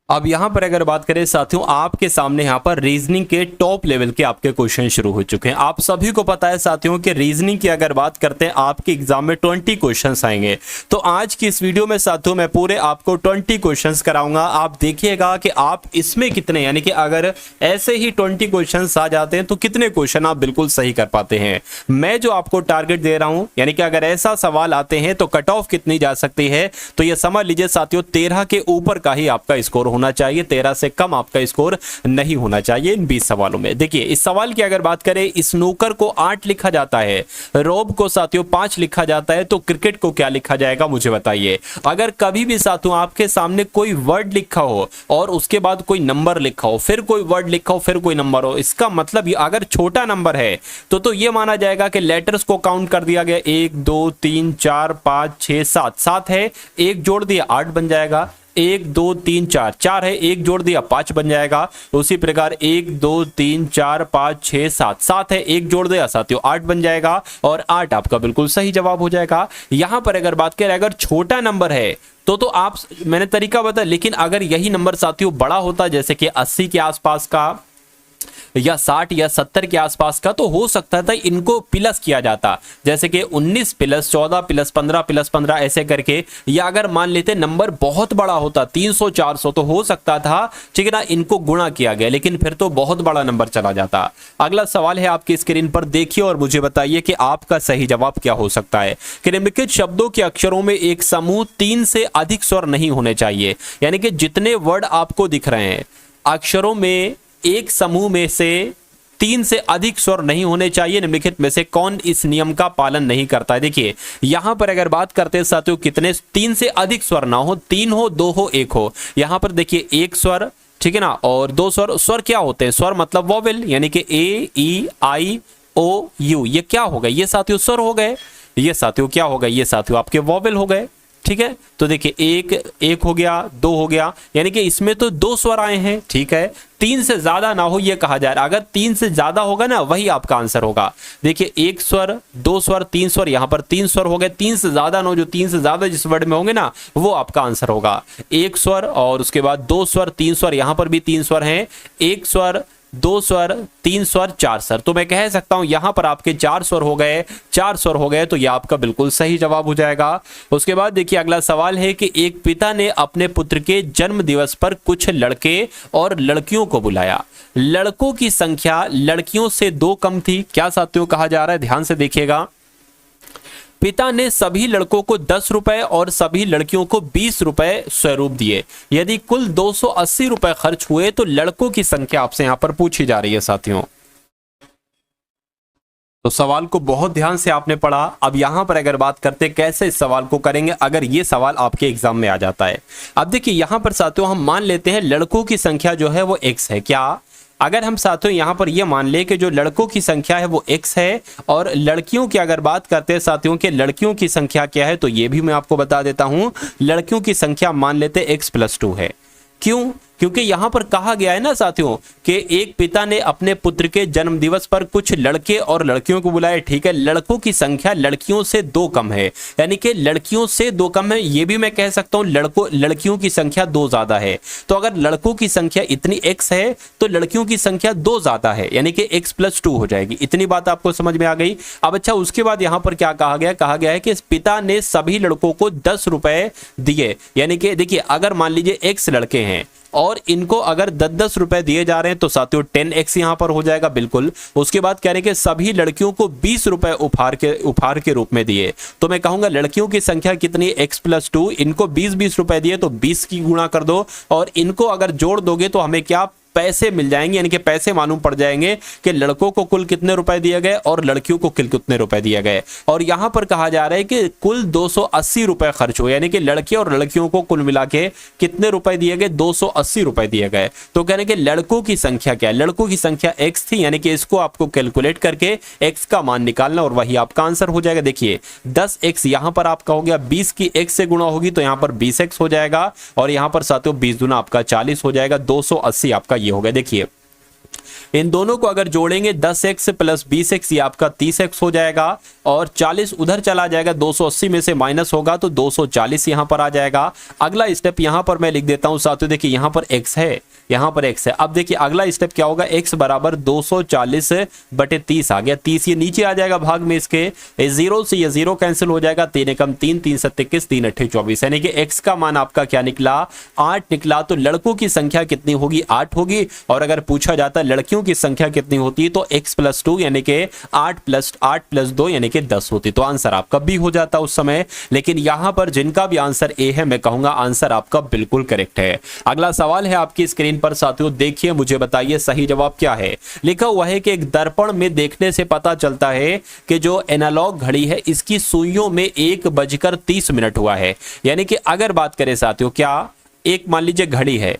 अब यहां पर अगर बात करें साथियों, आपके सामने यहां पर रीजनिंग के टॉप लेवल के आपके क्वेश्चन शुरू हो चुके हैं। आप सभी को पता है साथियों कि रीजनिंग की अगर बात करते हैं, आपके एग्जाम में 20 क्वेश्चंस आएंगे। तो आज की इस वीडियो में साथियों मैं पूरे आपको 20 क्वेश्चंस कराऊंगा। आप देखिएगा कि आप इसमें कितने, यानी कि अगर ऐसे ही 20 क्वेश्चंस आ जाते हैं तो कितने क्वेश्चन आप बिल्कुल सही कर पाते हैं। मैं जो आपको टारगेट दे रहा हूं, यानी कि अगर ऐसा सवाल आते हैं तो कट ऑफ कितनी जा सकती है, तो यह समझ लीजिए साथियों 13 के ऊपर का ही आपका स्कोर होना चाहिए, 13 से कम आपका स्कोर नहीं होना चाहिए इन 20 सवालों में। देखिए इस सवाल की अगर बात करें, स्नूकर को 8 लिखा जाता है, रोब को साथियों 5 लिखा जाता है, तो क्रिकेट को क्या लिखा जाएगा मुझे बताइए। अगर कभी भी साथियों आपके सामने कोई वर्ड लिखा हो और उसके बाद कोई नंबर लिखा हो, फिर कोई वर्ड लिखा हो, फिर कोई नंबर हो, इसका मतलब ये अगर छोटा नंबर है तो ये माना जाएगा कि लेटर्स को काउंट कर दिया गया। 1 2 3 4 5 6 7, 7 है, 1 जोड़ दिया 8 बन जाएगा। 1 2 3 4, 4 है, 1 जोड़ दिया 5 बन जाएगा। उसी प्रकार 1 2 3 4 5 6 7, 7 है, 1 जोड़ दिया साथियों 8 बन जाएगा, और 8 आपका बिल्कुल सही जवाब हो जाएगा। यहां पर अगर बात करें, अगर छोटा नंबर है तो आप, मैंने तरीका बताया, लेकिन अगर यही नंबर साथियों बड़ा होता, जैसे कि 80 के आसपास का या 60 या 70 के आसपास का, तो हो सकता था इनको प्लस किया जाता, जैसे कि 19 प्लस 14 प्लस 15 प्लस 15 ऐसे करके। या अगर मान लेते नंबर बहुत बड़ा होता 300 400, तो हो सकता था ठीक है ना, इनको गुणा किया गया, लेकिन फिर तो बहुत बड़ा नंबर चला जाता। अगला सवाल है आपकी स्क्रीन पर, देखिए और मुझे बताइए कि आपका सही जवाब क्या हो सकता है। कि निम्नलिखित शब्दों के अक्षरों में एक समूह 3 से अधिक स्वर नहीं होने चाहिए। यानी कि जितने वर्ड आपको दिख रहे हैं अक्षरों में, एक समूह में से 3 से अधिक स्वर नहीं होने चाहिए। निम्नलिखित में से कौन इस नियम का पालन नहीं करता है? देखिए यहां पर अगर बात करते हैं साथियों, कितने 3 से अधिक स्वर ना हो, 3 हो, 2 हो, 1 हो। यहां पर देखिए 1 स्वर, ठीक है ना, और 2 स्वर। स्वर क्या होते हैं? स्वर मतलब वोवेल, यानी कि ए ई आई ओ यू, ये क्या हो गए? ये साथियों स्वर हो गए। ये साथियों क्या हो गए? ये साथियों आपके वोवेल हो गए। ठीक है, तो देखिए एक हो गया, 2 हो गया, यानी कि इसमें तो 2 स्वर आए हैं। ठीक है, 3 से ज्यादा ना हो ये कहा जा रहा है। अगर 3 से ज्यादा होगा ना, वही आपका आंसर होगा। देखिए 1 स्वर, 2 स्वर, 3 स्वर, यहां पर 3 स्वर हो गए। 3 से ज्यादा ना हो, जो 3 से ज्यादा जिस वर्ड में होंगे ना, वो आपका आंसर होगा। 1 स्वर और उसके बाद 2 स्वर, 3 स्वर, यहां पर भी 3 स्वर हैं। 1 स्वर, 2 स्वर, 3 स्वर, 4 स्वर, तो मैं कह सकता हूं यहां पर आपके 4 स्वर हो गए। 4 स्वर हो गए तो यह आपका बिल्कुल सही जवाब हो जाएगा। उसके बाद देखिए अगला सवाल है कि एक पिता ने अपने पुत्र के जन्म दिवस पर कुछ लड़के और लड़कियों को बुलाया। लड़कों की संख्या लड़कियों से 2 कम थी। क्या साथियों कहा जा रहा है? ध्यान से देखिएगा, पिता ने सभी लड़कों को 10 रुपए और सभी लड़कियों को 20 रुपए स्वरूप दिए। यदि कुल 280 रुपए खर्च हुए तो लड़कों की संख्या आपसे यहां पर पूछी जा रही है साथियों। तो सवाल को बहुत ध्यान से आपने पढ़ा। अब यहां पर अगर बात करते कैसे इस सवाल को करेंगे, अगर ये सवाल आपके एग्जाम में आ जाता है। अब देखिए यहां पर साथियों हम मान लेते हैं लड़कों की संख्या जो है वो x है। क्या अगर हम साथियों यहां पर ये मान ले कि जो लड़कों की संख्या है वो x है और लड़कियों की अगर बात करते हैं साथियों के लड़कियों की संख्या क्या है, तो ये भी मैं आपको बता देता हूं। लड़कियों की संख्या मान लेते x+2 है। क्यों? क्योंकि यहां पर कहा गया है ना साथियों कि एक पिता ने अपने पुत्र के जन्म दिवस पर कुछ लड़के और लड़कियों को बुलाए। ठीक है, लड़कों की संख्या लड़कियों से 2 कम है, यानी कि लड़कियों से 2 कम है। ये भी मैं कह सकता हूं लड़कियों की संख्या 2 ज्यादा है। तो अगर लड़कों की संख्या इतनी x है तो लड़कियों की संख्या 2 ज्यादा है, यानी कि x+2 हो जाएगी। इतनी बात आपको समझ में आ गई। अब अच्छा, उसके बाद यहां पर क्या कहा गया? कहा गया है कि पिता ने सभी लड़कों को 10 रुपए दिए। यानी कि देखिए अगर मान लीजिए x लड़के हैं और इनको अगर 10-10 रुपए दिए जा रहे हैं तो साथियों 10x यहां पर हो जाएगा बिल्कुल। उसके बाद कह रहे हैं कि सभी लड़कियों को 20 रुपए उपहार के रूप में दिए। तो मैं कहूंगा लड़कियों की संख्या कितनी? x+2। इनको 20-20 रुपए दिए तो 20 की गुणा कर दो और इनको अगर जोड़ दोगे तो हमें क्या पैसे मिल जाएंगे, यानी कि पैसे मालूम पड़ जाएंगे कि लड़कों को कुल कितने रुपए दिए गए और लड़कियों को कुल कितने रुपए दिए गए। और यहां पर कहा जा रहा है कि कुल 280 रुपए खर्च हुए, यानी कि लड़के और लड़कियों को कुल मिला के कितने रुपए दिए गए? 280 रुपए दिए गए। तो कह रहे हैं कि लड़कों की संख्या क्या है? लड़कों की संख्या x थी, यानी कि इसको आपको कैलकुलेट करके x का मान निकालना और वही आपका आंसर हो जाएगा। देखिए 10x यहां पर आपका हो गया, 20 की x से गुणा होगी तो यहां पर 20x हो जाएगा और यहां पर साथियों 20 दूना आपका 40 हो जाएगा। 280 आपका ये हो गया। देखिए इन दोनों को अगर जोड़ेंगे 10x प्लस 20x ये आपका 30x हो जाएगा और 40 उधर चला जाएगा, 280 में से माइनस होगा तो 240 यहां पर आ जाएगा। अगला स्टेप यहां पर मैं लिख देता हूं साथियों। देखिए यहां पर x है, यहां पर x है। अब देखिए अगला स्टेप क्या होगा? x बराबर 240/30 आ गया। 30 ये नीचे आ जाएगा भाग में इसके, 0 से ये 0 कैंसिल हो जाएगा। 3 एकम 3, 3 7 21, 3 8 24, यानी कि x का मान आपका क्या निकला? 8 निकला। तो लड़कों की संख्या कितनी होगी? 8 होगी। और अगर पूछा जाता है लड़कियों की संख्या कितनी होती है तो x+2 यानी कि 8 + 2 यानी कि 10 होती। तो आंसर आपका बी हो जाता उस समय। लेकिन यहां पर जिनका भी आंसर ए है मैं कहूंगा आंसर आपका बिल्कुल करेक्ट है। अगला सवाल है आपकी स्क्रीन पर साथियों, देखिए मुझे बताइए सही जवाब क्या है। लिखा हुआ है कि एक दर्पण में देखने से पता चलता है कि जो एनालॉग घड़ी है इसकी सुइयों में 1:30 हुआ है। यानी कि अगर बात करें साथियों, क्या एक मान लीजिए घड़ी है,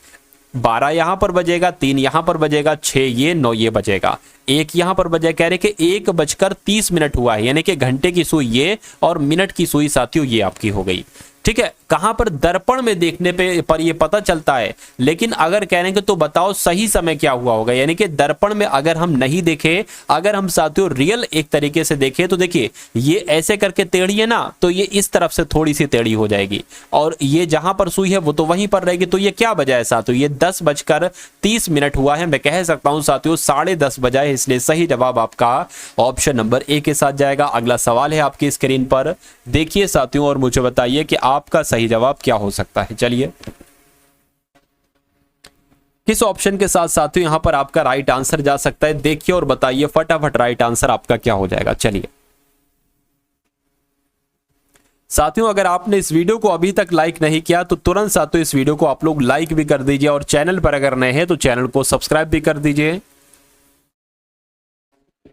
12 यहां पर बजेगा, 3 यहां पर बजेगा, 6 ये, 9 ये बजेगा, 1 यहां पर बजे। कह रहे कि 1:30 हुआ है, यानी कि घंटे की सुई ये और मिनट की सुई साथियों ये आपकी हो गई। ठीक है, कहां पर? दर्पण में देखने पर ये पता चलता है। लेकिन अगर कह रहे हैं कि तो बताओ सही समय क्या हुआ होगा, यानी कि दर्पण में अगर हम नहीं देखे, अगर हम साथियों रियल एक तरीके से देखें तो देखिए ये ऐसे करके टेढ़ी है ना, तो ये इस तरफ से थोड़ी सी टेढ़ी हो जाएगी और ये जहां पर सुई है वो तो वहीं पर रहेगी। तो ये क्या बजा है साथियों? ये 10:30 हुआ है। मैं कह सकता हूं साथियों 10:30 बजा है, इसलिए सही जवाब आपका ऑप्शन नंबर ए के साथ जाएगा। अगला सवाल है आपकी स्क्रीन पर, देखिए साथियों और मुझे बताइए कि आपका सही जवाब क्या हो सकता है। चलिए किस ऑप्शन के साथ साथियों यहां पर आपका राइट आंसर जा सकता है, देखिए और बताइए फटाफट राइट आंसर आपका क्या हो जाएगा। चलिए साथियों अगर आपने इस वीडियो को अभी तक लाइक नहीं किया तो तुरंत साथियों इस वीडियो को आप लोग लाइक भी कर दीजिए और चैनल पर अगर नए हैं तो चैनल को सब्सक्राइब भी कर दीजिए।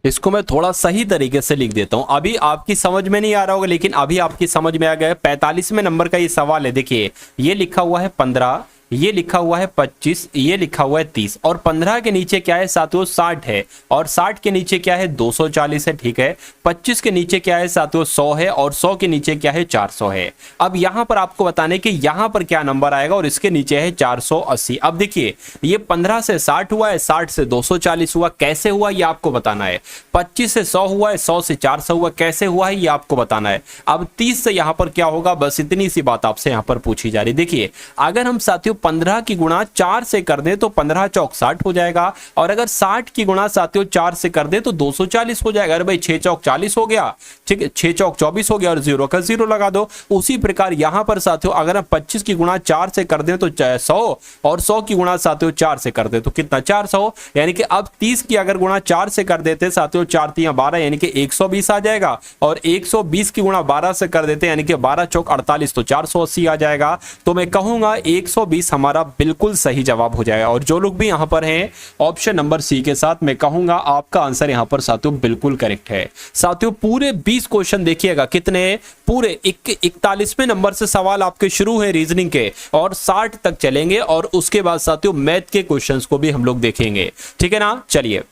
इसको मैं थोड़ा सही तरीके से लिख देता हूं, अभी आपकी समझ में नहीं आ रहा होगा लेकिन अभी आपकी समझ में आ गया। 45वें नंबर का ये सवाल है। देखिए ये लिखा हुआ है 15, ये लिखा हुआ है 25, ये लिखा हुआ है 30 और 15 के नीचे क्या है साथियों? 60 है और 60 के नीचे क्या है? 240 है। ठीक है, 25 के नीचे क्या है साथियों? 100 है और 100 के नीचे क्या है? 400 है। अब यहां पर आपको बताने कि यहां पर क्या नंबर आएगा और इसके नीचे है 480। अब देखिए ये 15 से 60 हुआ है, 60 से 240 हुआ, कैसे हुआ ये आपको बताना है। 25 से 100 हुआ है, 100 से 400 हुआ, कैसे हुआ है ये आपको बताना है। अब 30 से यहां पर क्या होगा, बस इतनी सी बात आपसे यहां पर पूछी जा रही। देखिए अगर हम साथियों 15 की गुणा 4 से कर दे तो 15 चौक 60 हो जाएगा, और अगर 60 की गुणा साथियों 4 से कर दे तो 240 हो जाएगा। अरे भाई 6 चौक 40 हो गया, ठीक है, 6 चौक 24 हो गया और 0 का 0 लगा दो। उसी प्रकार यहां पर साथियों अगर हम 25 की गुणा 4 से कर दें तो 100, और 100 की गुणा साथियों 4 से कर दे तो कितना 400, यानी कि अब 30 की अगर गुणा 4 से कर देते साथियों 4 3 12 यानी कि 120 आ जाएगा, और 120 की गुणा 12 से कर देते यानी कि 12 चौक 48 तो 480 आ जाएगा। तो मैं कहूंगा 120 हमारा बिल्कुल सही जवाब हो जाएगा। और जो लोग भी यहां पर हैं ऑप्शन नंबर सी के साथ, मैं कहूंगा आपका आंसर यहां पर साथियों बिल्कुल करेक्ट है। साथियों पूरे 20 क्वेश्चन देखिएगा, कितने पूरे 41वें नंबर से सवाल आपके शुरू है रीजनिंग के, और 60 तक चलेंगे, और उसके बाद साथियों मैथ के क्वेश्चंस को भी हम लोग देखेंगे, ठीक है ना। चलिए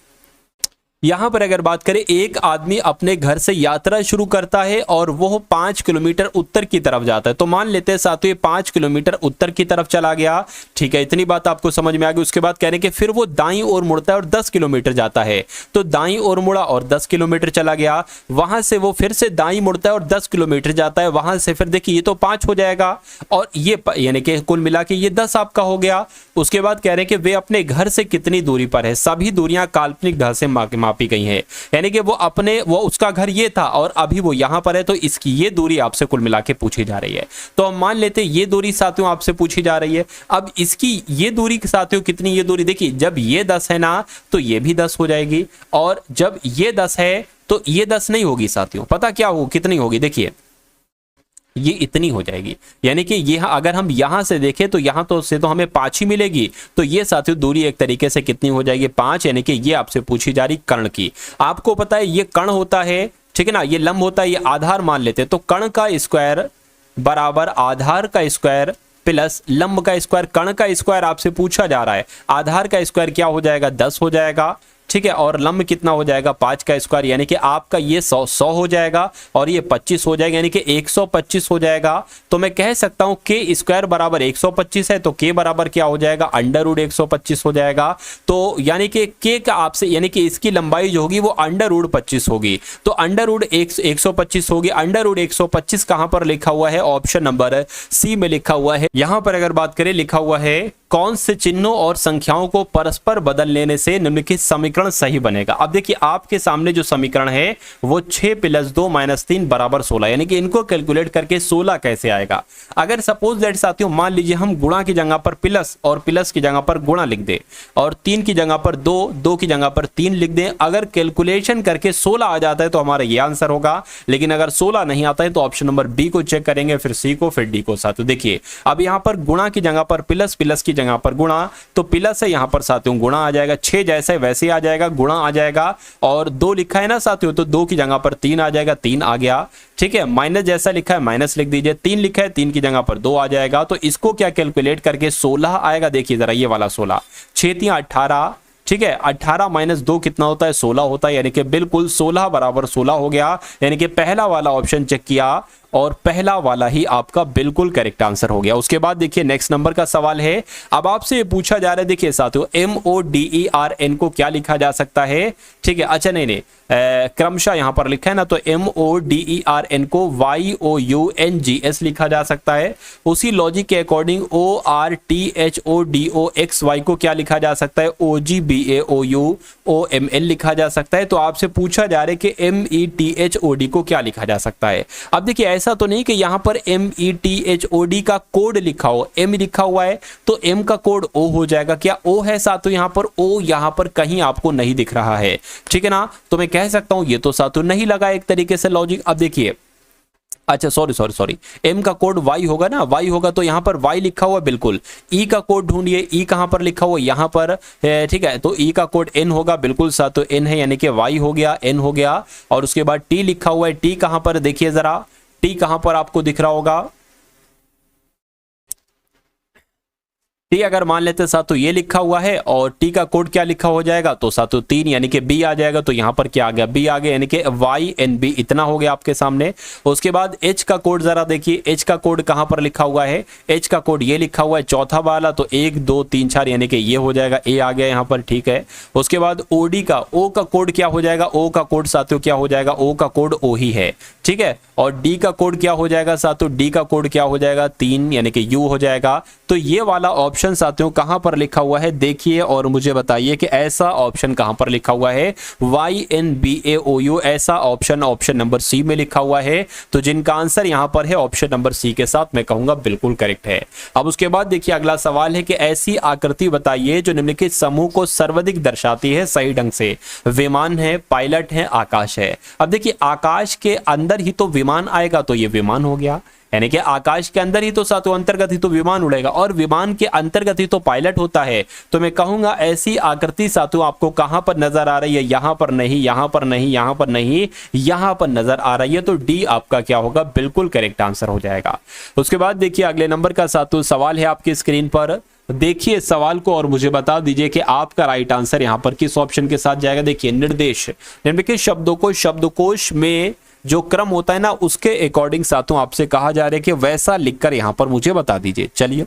यहां पर अगर बात करें, एक आदमी अपने घर से यात्रा शुरू करता है और वो 5 किलोमीटर उत्तर की तरफ जाता है। तो मान लेते हैं साथियों 5 किलोमीटर उत्तर की तरफ चला गया, ठीक है, इतनी बात आपको समझ में आ गई। उसके बाद कह रहे हैं कि फिर वो दाईं ओर मुड़ता है और 10 किलोमीटर जाता है। तो दाईं ओर मुड़ा और 10 किलोमीटर चला गया, वहां से वो फिर से दाईं मुड़ता है और 10 किलोमीटर जाता है, वहां से फिर देखिए ये तो 5 हो जाएगा, और ये यानी कि कुल मिला के ये 10 आपका हो गया। उसके बाद कह रहे हैं कि वे अपने घर से कितनी दूरी पर है। सभी दूरियां काल्पनिक ढंग से मापी गई है, यानी कि वो उसका घर ये था और अभी वो यहां पर है, तो इसकी ये दूरी आपसे कुल मिला के पूछी जा रही है। तो हम मान लेते हैं ये दूरी साथियों आपसे पूछी जा रही है। अब इसकी ये दूरी साथियों कितनी, ये दूरी देखिए जब ये 10 है ना तो ये भी 10 हो जाएगी, और जब ये 10 है तो ये 10 नहीं होगी साथियों, पता क्या हो कितनी होगी, देखिए ये इतनी हो जाएगी। यानी कि ये अगर हम यहां से देखें तो यहां तो से तो हमें 5 ही मिलेगी, तो ये साथियों दूरी एक तरीके से कितनी हो जाएगी 5, यानी कि ये आपसे पूछी जा रही कर्ण की। आपको पता है ये कर्ण होता है, ठीक है ना, ये लंब होता है, ये आधार मान लेते हैं। तो कर्ण का स्क्वायर बराबर आधार का स्क्वायर प्लस लंब का स्क्वायर। कर्ण का स्क्वायर आपसे पूछा जा रहा है, आधार का स्क्वायर क्या हो जाएगा 10 हो जाएगा, ठीक है, और लंब कितना हो जाएगा 5 का स्क्वायर, यानी कि आपका ये 100 हो जाएगा और ये 25 हो जाएगा, यानी कि 125 हो जाएगा। तो मैं कह सकता हूं के स्क्वायर बराबर 125 है, तो के बराबर क्या हो जाएगा अंडर रूट 125 हो जाएगा। तो यानी कि के का आपसे यानी कि इसकी लंबाई जो होगी वो अंडर रूट 25 होगी, तो अंडर रूट 125 होगी। अंडर रूट 125 कहां पर लिखा हुआ है, ऑप्शन नंबर सी में लिखा हुआ है। यहां पर अगर बात करें लिखा हुआ है कौन से चिन्हों और संख्याओं को परस्पर बदल लेने से निम्नलिखित समीकरण सही बनेगा। अब देखिए आपके सामने जो समीकरण है वो 6 + 2 - 3 बराबर 16, यानी कि इनको कैलकुलेट करके 16 कैसे आएगा। अगर सपोज दैट साथियों मान लीजिए हम गुणा की जगह पर प्लस और प्लस की जगह पर गुणा लिख दे, और 3 की जगह पर 2, 2 की जगह पर 3 लिख दें, अगर कैलकुलेशन करके 16 आ जाता है तो हमारा ये आंसर होगा। लेकिन अगर 16 नहीं आता है तो ऑप्शन नंबर बी को चेक करेंगे, फिर सी को, फिर डी को। साथियों देखिए अब यहां पर गुणा की जगह पर प्लस, प्लस की जगह पर गुणा, तो प्लस है यहां पर साथियों गुणा आ जाएगा, 6 जैसे वैसे आ जाएगा, गुणा आ जाएगा, और 2 लिखा है ना साथियों तो 2 की जगह पर 3 आ जाएगा, 3 आ गया, ठीक है। माइनस जैसा लिखा है माइनस लिख दीजिए, 3 लिखा है 3 की जगह पर 2 आ जाएगा, तो इसको क्या कैलकुलेट करके 16 आएगा। देखिए जरा ये वाला 16, 6 × 18, ठीक है, 18 - 2 कितना होता है 16 होता है, यानी कि बिल्कुल 16 बराबर 16 हो गया। यानी कि पहला वाला ऑप्शन चेक किया और पहला वाला ही आपका बिल्कुल करेक्ट आंसर हो गया। उसके बाद देखिए नेक्स्ट नंबर का सवाल है। अब आपसे पूछा जा रहा है, देखिए साथियों MODERN को क्या लिखा जा सकता है, ठीक है, अच्छा नहीं क्रमशः यहां पर लिखा है ना, तो MODERN को YOUNGS लिखा जा सकता है। उसी लॉजिक के अकॉर्डिंग ORTHODOXY को क्या लिखा जा सकता है, OGBAOUOML लिखा जा सकता है। तो आपसे पूछा जा रहा है कि METHOD को क्या लिखा जा सकता है। अब देखिए ऐसा तो नहीं कि यहां पर METHOD का कोड लिखा हो, M लिखा हुआ है तो M का कोड O हो जाएगा। क्या O है साथियों यहां पर, O यहां पर कहीं आपको नहीं दिख रहा है, ठीक है ना। तो मैं कह सकता हूं ये तो साथियों नहीं लगा एक तरीके से लॉजिक। अब देखिए अच्छा सॉरी M का कोड Y होगा ना, Y होगा तो यहां पर Y लिखा हुआ बिल्कुल। E का कोड ढूंढिए, E कहां पर लिखा हुआ यहां पर, ठीक है, तो E का कोड N होगा बिल्कुल साथियों, N है, यानी कि Y हो गया, N हो गया। और उसके बाद T लिखा हुआ है, T कहां पर देखिए जरा, T कहां पर आपको दिख रहा होगा, टी अगर मान लेते साथियों ये लिखा हुआ है, और टी का कोड क्या लिखा हो जाएगा, तो साथियों 3 यानी कि बी आ जाएगा। तो यहां पर क्या आ गया, बी आ गया, यानी कि YNB इतना हो गया आपके सामने। उसके बाद एच का कोड जरा देखिए, एच का कोड कहां पर लिखा हुआ है, एच का कोड ये लिखा हुआ है चौथा वाला, तो 1 2 3 4 यानी कि ये हो जाएगा, ए आ गया यहां पर, ठीक है। उसके बाद ओडी का, ओ का कोड क्या हो जाएगा, ओ का कोड साथियों क्या हो जाएगा, ओ का कोड ओ ही है, ठीक है। और डी का कोड क्या हो जाएगा साथियों, डी का कोड क्या हो जाएगा 3 यानी कि यू हो जाएगा। तो ये वाला ऑप्शन साथियों कहां पर लिखा हुआ है देखिए और मुझे बताइए कि ऐसा ऑप्शन कहां पर लिखा हुआ है। YNBAOU ऐसा ऑप्शन ऑप्शन नंबर सी में लिखा हुआ है। तो जिनका आंसर यहां पर है ऑप्शन नंबर सी के साथ मैं कहूंगा बिल्कुल करेक्ट है। अब उसके बाद देखिए अगला सवाल है कि ऐसी आकृति बताइए जो निम्नलिखित समूह को सर्वाधिक दर्शाती है सही ढंग से। विमान है, पायलट है, आकाश है। अब देखिए आकाश के अंदर ही तो विमान आएगा तो ये विमान हो गया, यानी कि आकाश के अंदर ही तो सातों अंतर्गत ही तो विमान उड़ेगा और विमान के अंतर्गत ही तो पायलट होता है। तो मैं कहूंगा ऐसी आकृति सातों आपको कहां पर नजर आ रही है, यहां पर नहीं, यहां पर नहीं, यहां पर नहीं, यहां पर नजर आ रही है। तो डी आपका क्या होगा, बिल्कुल करेक्ट आंसर हो जाएगा। उसके बाद देखिए अगले नंबर का सातों सवाल है आपकी स्क्रीन पर। देखिए सवाल को और मुझे बता दीजिए कि आपका राइट आंसर यहां पर किस ऑप्शन के साथ जाएगा। देखिए निर्देश, निम्नलिखित शब्दों को शब्दकोश में जो क्रम होता है ना उसके अकॉर्डिंग साथियों आपसे कहा जा रहा है कि वैसा लिखकर यहां पर मुझे बता दीजिए। चलिए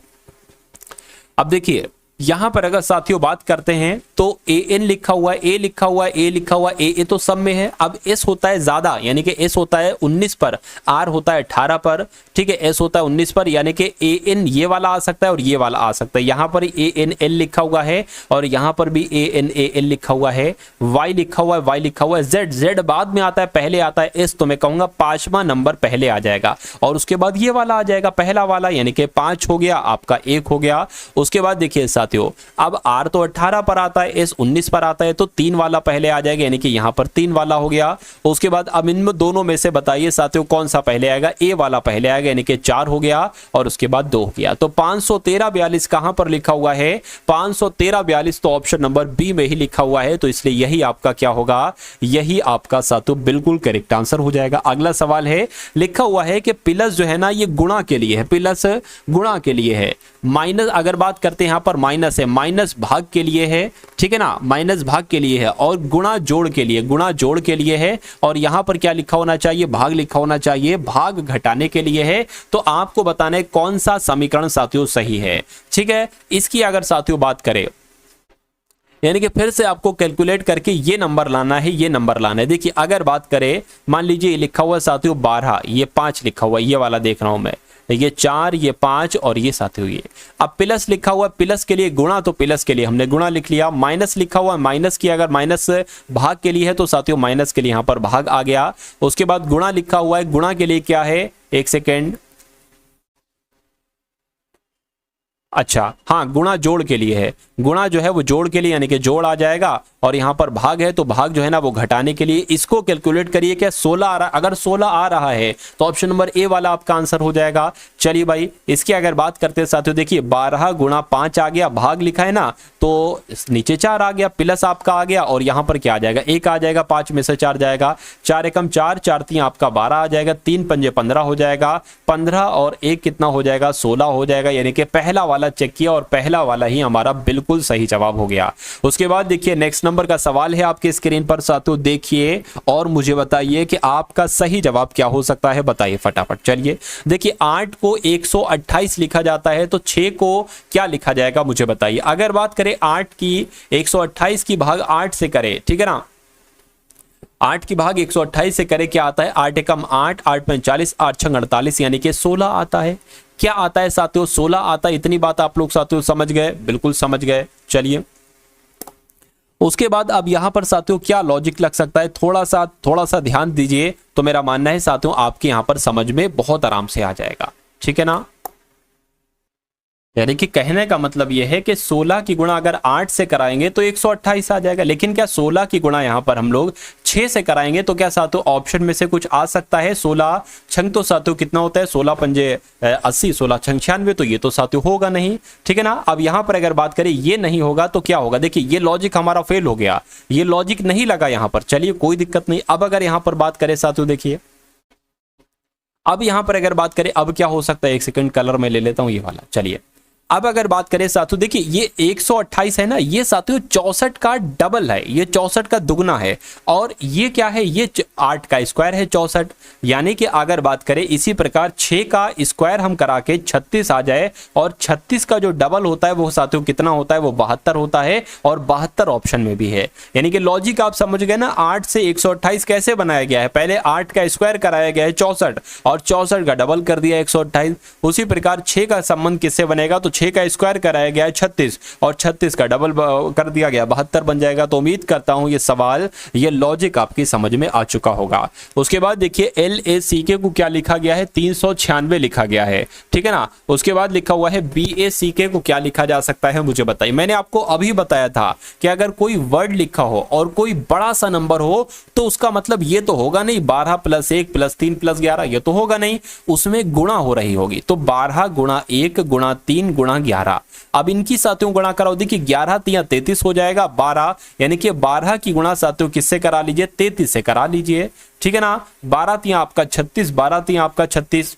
अब देखिए यहां पर अगर साथियों बात करते हैं तो AN लिखा हुआ है, A लिखा हुआ है, A लिखा हुआ है, A तो सब में है। अब S होता है ज्यादा, यानी कि S होता है 19 पर, R होता है 18 पर, ठीक है, S होता है 19 पर, यानी कि AN ये वाला आ सकता है और ये वाला आ सकता है। यहां पर ANL लिखा हुआ है और यहां पर भी ANAL लिखा हुआ है, Y लिखा हुआ है, Y लिखा हुआ है, Z बाद में आता है, पहले आता है S। तो मैं कहूंगा 5वां नंबर पहले आ जाएगा और उसके बाद ये वाला आ जाएगा पहला वाला, यानी कि 5 हो गया, आपका 1 हो गया। उसके बाद देखिए अब R तो 18 पर आता है, S 19 पर आता है, तो 3 वाला पहले आ जाएगा, यानी कि यहां पर 3 वाला हो गया। उसके बाद अब इनमें दोनों में से बताइए साथियों कौन सा पहले आएगा। A वाला पहले आएगा, यानी कि 4 हो गया और उसके बाद 2 हो गया। तो 513-42 कहां पर लिखा हुआ है, 513-42 तो ऑप्शन नंबर बी में ही लिखा हुआ है। तो इसलिए यही आपका क्या होगा, यही आपका साथियों बिल्कुल करेक्ट आंसर हो जाएगा। अगला सवाल है, लिखा हुआ है कि प्लस जो है ना ये गुणा के लिए है, प्लस गुणा के लिए है, माइनस अगर बात करते हैं यहां पर माइनस है, माइनस भाग के लिए है, ठीक है ना, माइनस भाग के लिए है और गुणा जोड़ के लिए, गुणा जोड़ के लिए है। और यहां पर क्या लिखा होना चाहिए, भाग लिखा होना चाहिए, भाग घटाने के लिए है। तो आपको बताना है कौन सा समीकरण साथियों सही है, ठीक है। इसकी अगर साथियों बात करें, यानी कि फिर से आपको कैलकुलेट करके ये नंबर लाना है, ये नंबर लाना है। देखिए अगर बात करें, मान लीजिए लिखा हुआ साथियों 12, ये 5 लिखा हुआ, ये वाला देख रहा हूं मैं, ये 4, ये 5 और ये साथियों ये। अब प्लस लिखा हुआ, प्लस के लिए गुणा, तो प्लस के लिए हमने गुणा लिख लिया। माइनस लिखा हुआ, माइनस की अगर माइनस भाग के लिए है तो साथियों माइनस के लिए यहां पर भाग आ गया। उसके बाद गुणा लिखा हुआ है, गुणा के लिए क्या है, एक सेकेंड, अच्छा हाँ गुणा जोड़ के लिए है, गुणा जो है वो जोड़ के लिए, यानी कि जोड़ आ जाएगा। और यहां पर भाग है तो भाग जो है ना वो घटाने के लिए। इसको कैलकुलेट करिए, क्या 16 आ रहा, अगर 16 आ रहा है तो ऑप्शन नंबर ए वाला आपका आंसर हो जाएगा। चलिए भाई इसकी अगर बात करते हैं साथियों, देखिए 12 गुणा 5 आ गया, भाग लिखा है ना तो नीचे 4 आ गया, प्लस आपका आ गया और यहां पर क्या आ जाएगा, 1 आ जाएगा, 5 में से 4 जाएगा, 4 एकम 4, 4 3 आपका 12 आ जाएगा, 3 पंजे 15 हो जाएगा, 15 और 1 कितना हो जाएगा, 16 हो जाएगा। यानी कि पहला वाला चेक किया और पहला वाला ही हमारा बिल्कुल सही जवाब हो गया। उसके बाद देखिए नेक्स्ट नंबर का सवाल है आपके स्क्रीन पर साथियों, देखिए और मुझे बताइए कि आपका सही जवाब क्या हो सकता है, बताइए फटाफट। चलिए देखिए 8 को 128 लिखा जाता है तो 6 को क्या लिखा जाएगा मुझे बताइए। अगर बात करें 8 की 128 की भाग 8 से करें, ठीक है ना, 8 की भाग 128 से करे क्या आता है, 8 एकम 8, 8 पंच 40, 8 छंग 48, यानी कि 16 आता है। क्या आता है साथियों, 16 आता है। इतनी बात आप लोग साथियों समझ गए, बिल्कुल समझ गए। चलिए उसके बाद अब यहां पर साथियों क्या लॉजिक लग सकता है, थोड़ा सा ध्यान दीजिए तो मेरा मानना है साथियों आपके यहां पर समझ में बहुत आराम से आ जाएगा, ठीक है ना। यानी कि कहने का मतलब यह है कि 16 की गुणा अगर 8 से कराएंगे तो 128 आ जाएगा, लेकिन क्या 16 की गुणा यहां पर हम लोग 6 से कराएंगे तो क्या साथियों ऑप्शन में से कुछ आ सकता है। 16 छंग तो साथियों कितना होता है, 16 पंजे 80, 16 छंग 96, तो ये तो साथियों होगा नहीं, ठीक है ना। अब यहां पर अगर बात करें ये नहीं होगा तो क्या होगा, देखिए ये लॉजिक हमारा फेल हो गया, ये लॉजिक नहीं लगा यहां पर। चलिए कोई दिक्कत नहीं। अब अगर यहां पर बात करें साथियों, देखिए अब यहां पर अगर बात करें अब क्या हो सकता है, एक सेकंड कलर में ले लेता हूं ये वाला। चलिए अब अगर बात करें साथियों, देखिए ये 128 है ना, ये साथियों 64 का डबल है, ये 64 का दुगना है। और ये क्या है, ये 8 का स्क्वायर है 64। यानी कि अगर बात करें इसी प्रकार 6 का स्क्वायर हम करा के 36 आ जाए, और 36 का जो डबल होता है वो साथियों कितना होता है, वो 72 होता है। और 72 ऑप्शन में भी है। यानी कि लॉजिक आप समझ गए ना, 8 से 128 कैसे बनाया गया है, पहले 8 का स्क्वायर कराया गया है 64 और 64 का डबल कर दिया 128। उसी प्रकार 6 का संबंध किससे बनेगा, तो 6 का स्क्वायर कराया गया है 36 और 36 का डबल कर दिया गया 72 बन जाएगा। तो उम्मीद करता हूं ये सवाल, ये लॉजिक आपकी समझ में आ चुका होगा। उसके बाद देखिए LACK को क्या लिखा गया है, 396 लिखा गया है, ठीक है ना। उसके बाद लिखा हुआ है BACK को क्या लिखा जा सकता है मुझे बताइए। मैंने आपको अभी बताया था कि अगर कोई वर्ड लिखा हो और कोई बड़ा सा नंबर हो तो उसका मतलब ये तो होगा नहीं 12 + 1 + 3 + 11, ये तो होगा नहीं, उसमें गुणा हो रही होगी। तो 12 × 1 × 3 × 11। अब इनकी साथियों गुणा कराओ, देखिए 11 × 3 = 33 हो जाएगा, 12 यानी कि 12 की गुणा साथियों किससे करा लीजिए, 33 से करा लीजिए, ठीक है ना। 12 × 3 आपका 36, 12 × 3 आपका 36,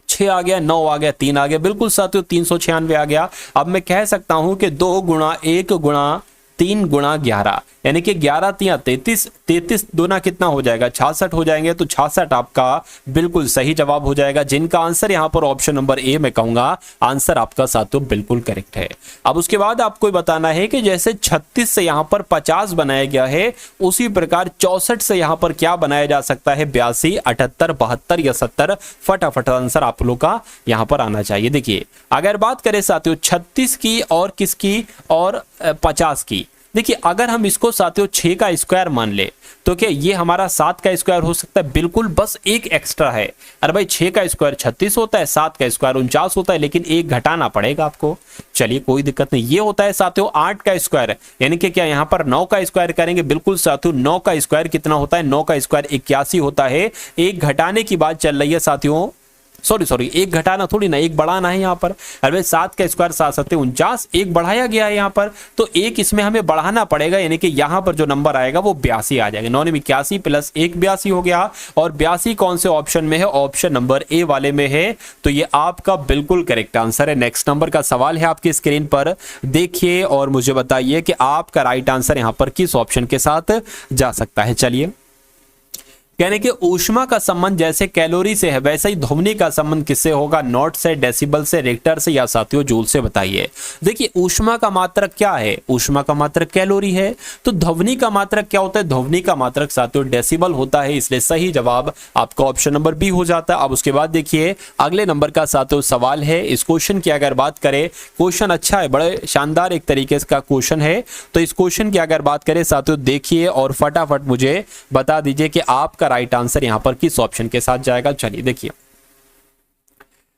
6 आ गया, 9 आ गया, 3 आ गया, बिल्कुल साथियों 396 आ गया। अब मैं कह सकता हूं कि 2 × 1 × 3 × 11 यानी कि 11 × 3 = 33, 33 दूना कितना हो जाएगा, 66 हो जाएंगे। तो 66 आपका बिल्कुल सही जवाब हो जाएगा, जिनका आंसर यहां पर ऑप्शन नंबर ए मैं कहूंगा आंसर आपका साथियों बिल्कुल करेक्ट है। अब उसके बाद आपको बताना है कि जैसे 36 से यहां पर 50 बनाया गया है, उसी प्रकार 64 से यहां पर क्या बनाया जा सकता है, 82, 78, 72 या 70। फटाफट आंसर आप लोग का यहां पर आना चाहिए। देखिए अगर बात करें साथियों 36 की और किसकी और 50 की, देखिए अगर हम इसको साथियों 6 का स्क्वायर मान ले तो क्या ये हमारा 7 का स्क्वायर हो सकता है, बिल्कुल, बस एक एक्स्ट्रा है। अरे भाई 6 का स्क्वायर 36 होता है, 7 का स्क्वायर 49 होता है, लेकिन एक घटाना पड़ेगा आपको। चलिए कोई दिक्कत नहीं। ये होता है साथियों 8 का स्क्वायर, यानी कि क्या यहाँ पर 9 का स्क्वायर करेंगे, बिल्कुल साथियों 9 का स्क्वायर कितना होता है, 9 का स्क्वायर 81 होता है। एक घटाने की बात चल रही है साथियों, सॉरी एक घटाना थोड़ी ना, एक बढ़ाना है यहाँ पर। अरे 7 का स्क्वायर 7 7 49, एक बढ़ाया गया है यहाँ पर, तो एक इसमें हमें बढ़ाना पड़ेगा, यानी कि यहाँ पर जो नंबर आएगा वो 82 आ जाएगा। 9 में 81 + 1 82 हो गया। और 82 कौन से ऑप्शन में है, ऑप्शन नंबर ए वाले में है। तो ये आपका बिल्कुल करेक्ट आंसर है। नेक्स्ट नंबर का सवाल है आपकी स्क्रीन पर, देखिए और मुझे बताइए कि आपका राइट आंसर यहाँ पर किस ऑप्शन के साथ जा सकता है। चलिए, यानी कि ऊष्मा का संबंध जैसे कैलोरी से है वैसे ही ध्वनि का संबंध किससे होगा, नॉट से, डेसिबल से, रिक्टर से या साथियों जूल से, बताइए। देखिए ऊष्मा का मात्रक क्या है, ऊष्मा का मात्रक कैलोरी है। तो ध्वनि का मात्रक क्या होता है, ध्वनि का मात्रक साथियों डेसिबल होता है, इसलिए सही जवाब आपका ऑप्शन नंबर बी हो जाता है। अब उसके बाद देखिए अगले नंबर का साथियों सवाल है। इस क्वेश्चन की अगर बात करें, क्वेश्चन अच्छा है, बड़े शानदार एक तरीके का क्वेश्चन है। तो इस क्वेश्चन की अगर बात करें साथियों देखिए और फटाफट मुझे बता दीजिए कि आपका राइट आंसर यहां पर किस ऑप्शन के साथ जाएगा। चलिए देखिए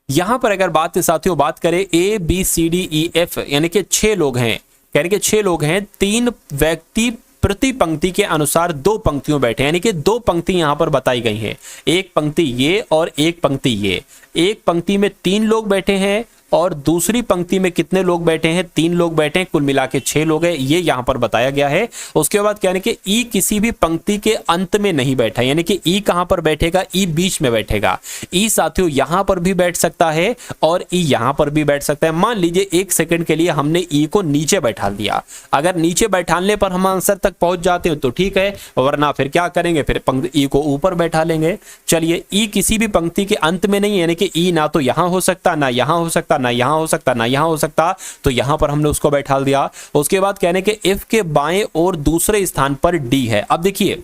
यहां पर अगर साथियों बात करें ABCDEF यानी कि 6 लोग हैं, यानी कि 6 लोग हैं, 3 व्यक्ति प्रति पंक्ति के अनुसार 2 पंक्तियों बैठे, यानी कि 2 पंक्ति यहां पर बताई गई हैं, एक पंक्ति ये और एक पंक्ति ये। एक पंक्ति में 3 लोग बैठे हैं और दूसरी पंक्ति में कितने लोग बैठे हैं, 3 लोग बैठे हैं, कुल मिला के 6 लोग हैं, ये यहां पर बताया गया है। उसके बाद क्या है कि ई किसी भी पंक्ति के अंत में नहीं बैठा, यानी कि ई कहां पर बैठेगा, ई बीच में बैठेगा। ई साथियों यहां पर भी बैठ सकता है और ई यहां पर भी बैठ सकता है। मान लीजिए 1 सेकंड के लिए हमने ई को नीचे बैठा दिया, अगर नीचे बैठाने पर हम आंसर तक पहुंच जाते हैं तो ठीक है, वरना फिर क्या करेंगे, फिर ई को ऊपर बैठा लेंगे। चलिए ई किसी भी पंक्ति के अंत में नहीं, यानी कि ई ना तो यहां हो सकता, ना यहां हो सकता, ना यहां हो सकता, ना यहां हो सकता, तो यहां पर हमने उसको बैठा दिया। उसके बाद कहने के F के बाएं और दूसरे स्थान पर D है। अब देखिए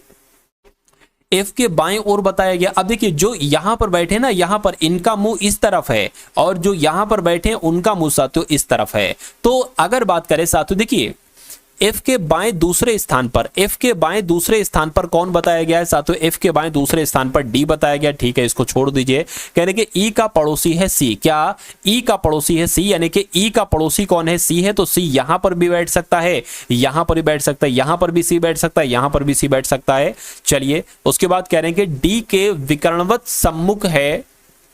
F के बाएं ओर बताया गया। अब देखिए जो यहां पर बैठे ना, यहां पर इनका मुंह इस तरफ है और जो यहां पर बैठे उनका मुंह साथियों इस तरफ है। तो अगर बात करें साथियों देखिए F के बाएं दूसरे स्थान पर, F के बाएं दूसरे स्थान पर कौन बताया गया है साथियों, F के बाएं दूसरे स्थान पर D बताया गया। ठीक है, इसको छोड़ दीजिए। कह रहे कि E का पड़ोसी है C, क्या E का पड़ोसी है C, यानी कि E का पड़ोसी कौन है, C है। तो C यहां पर भी बैठ सकता है, यहां पर भी बैठ सकता है, यहां पर भी C बैठ सकता है, यहां पर भी C बैठ सकता है। चलिए उसके बाद कह रहे हैं कि D के विकर्णवत सम्मुख है।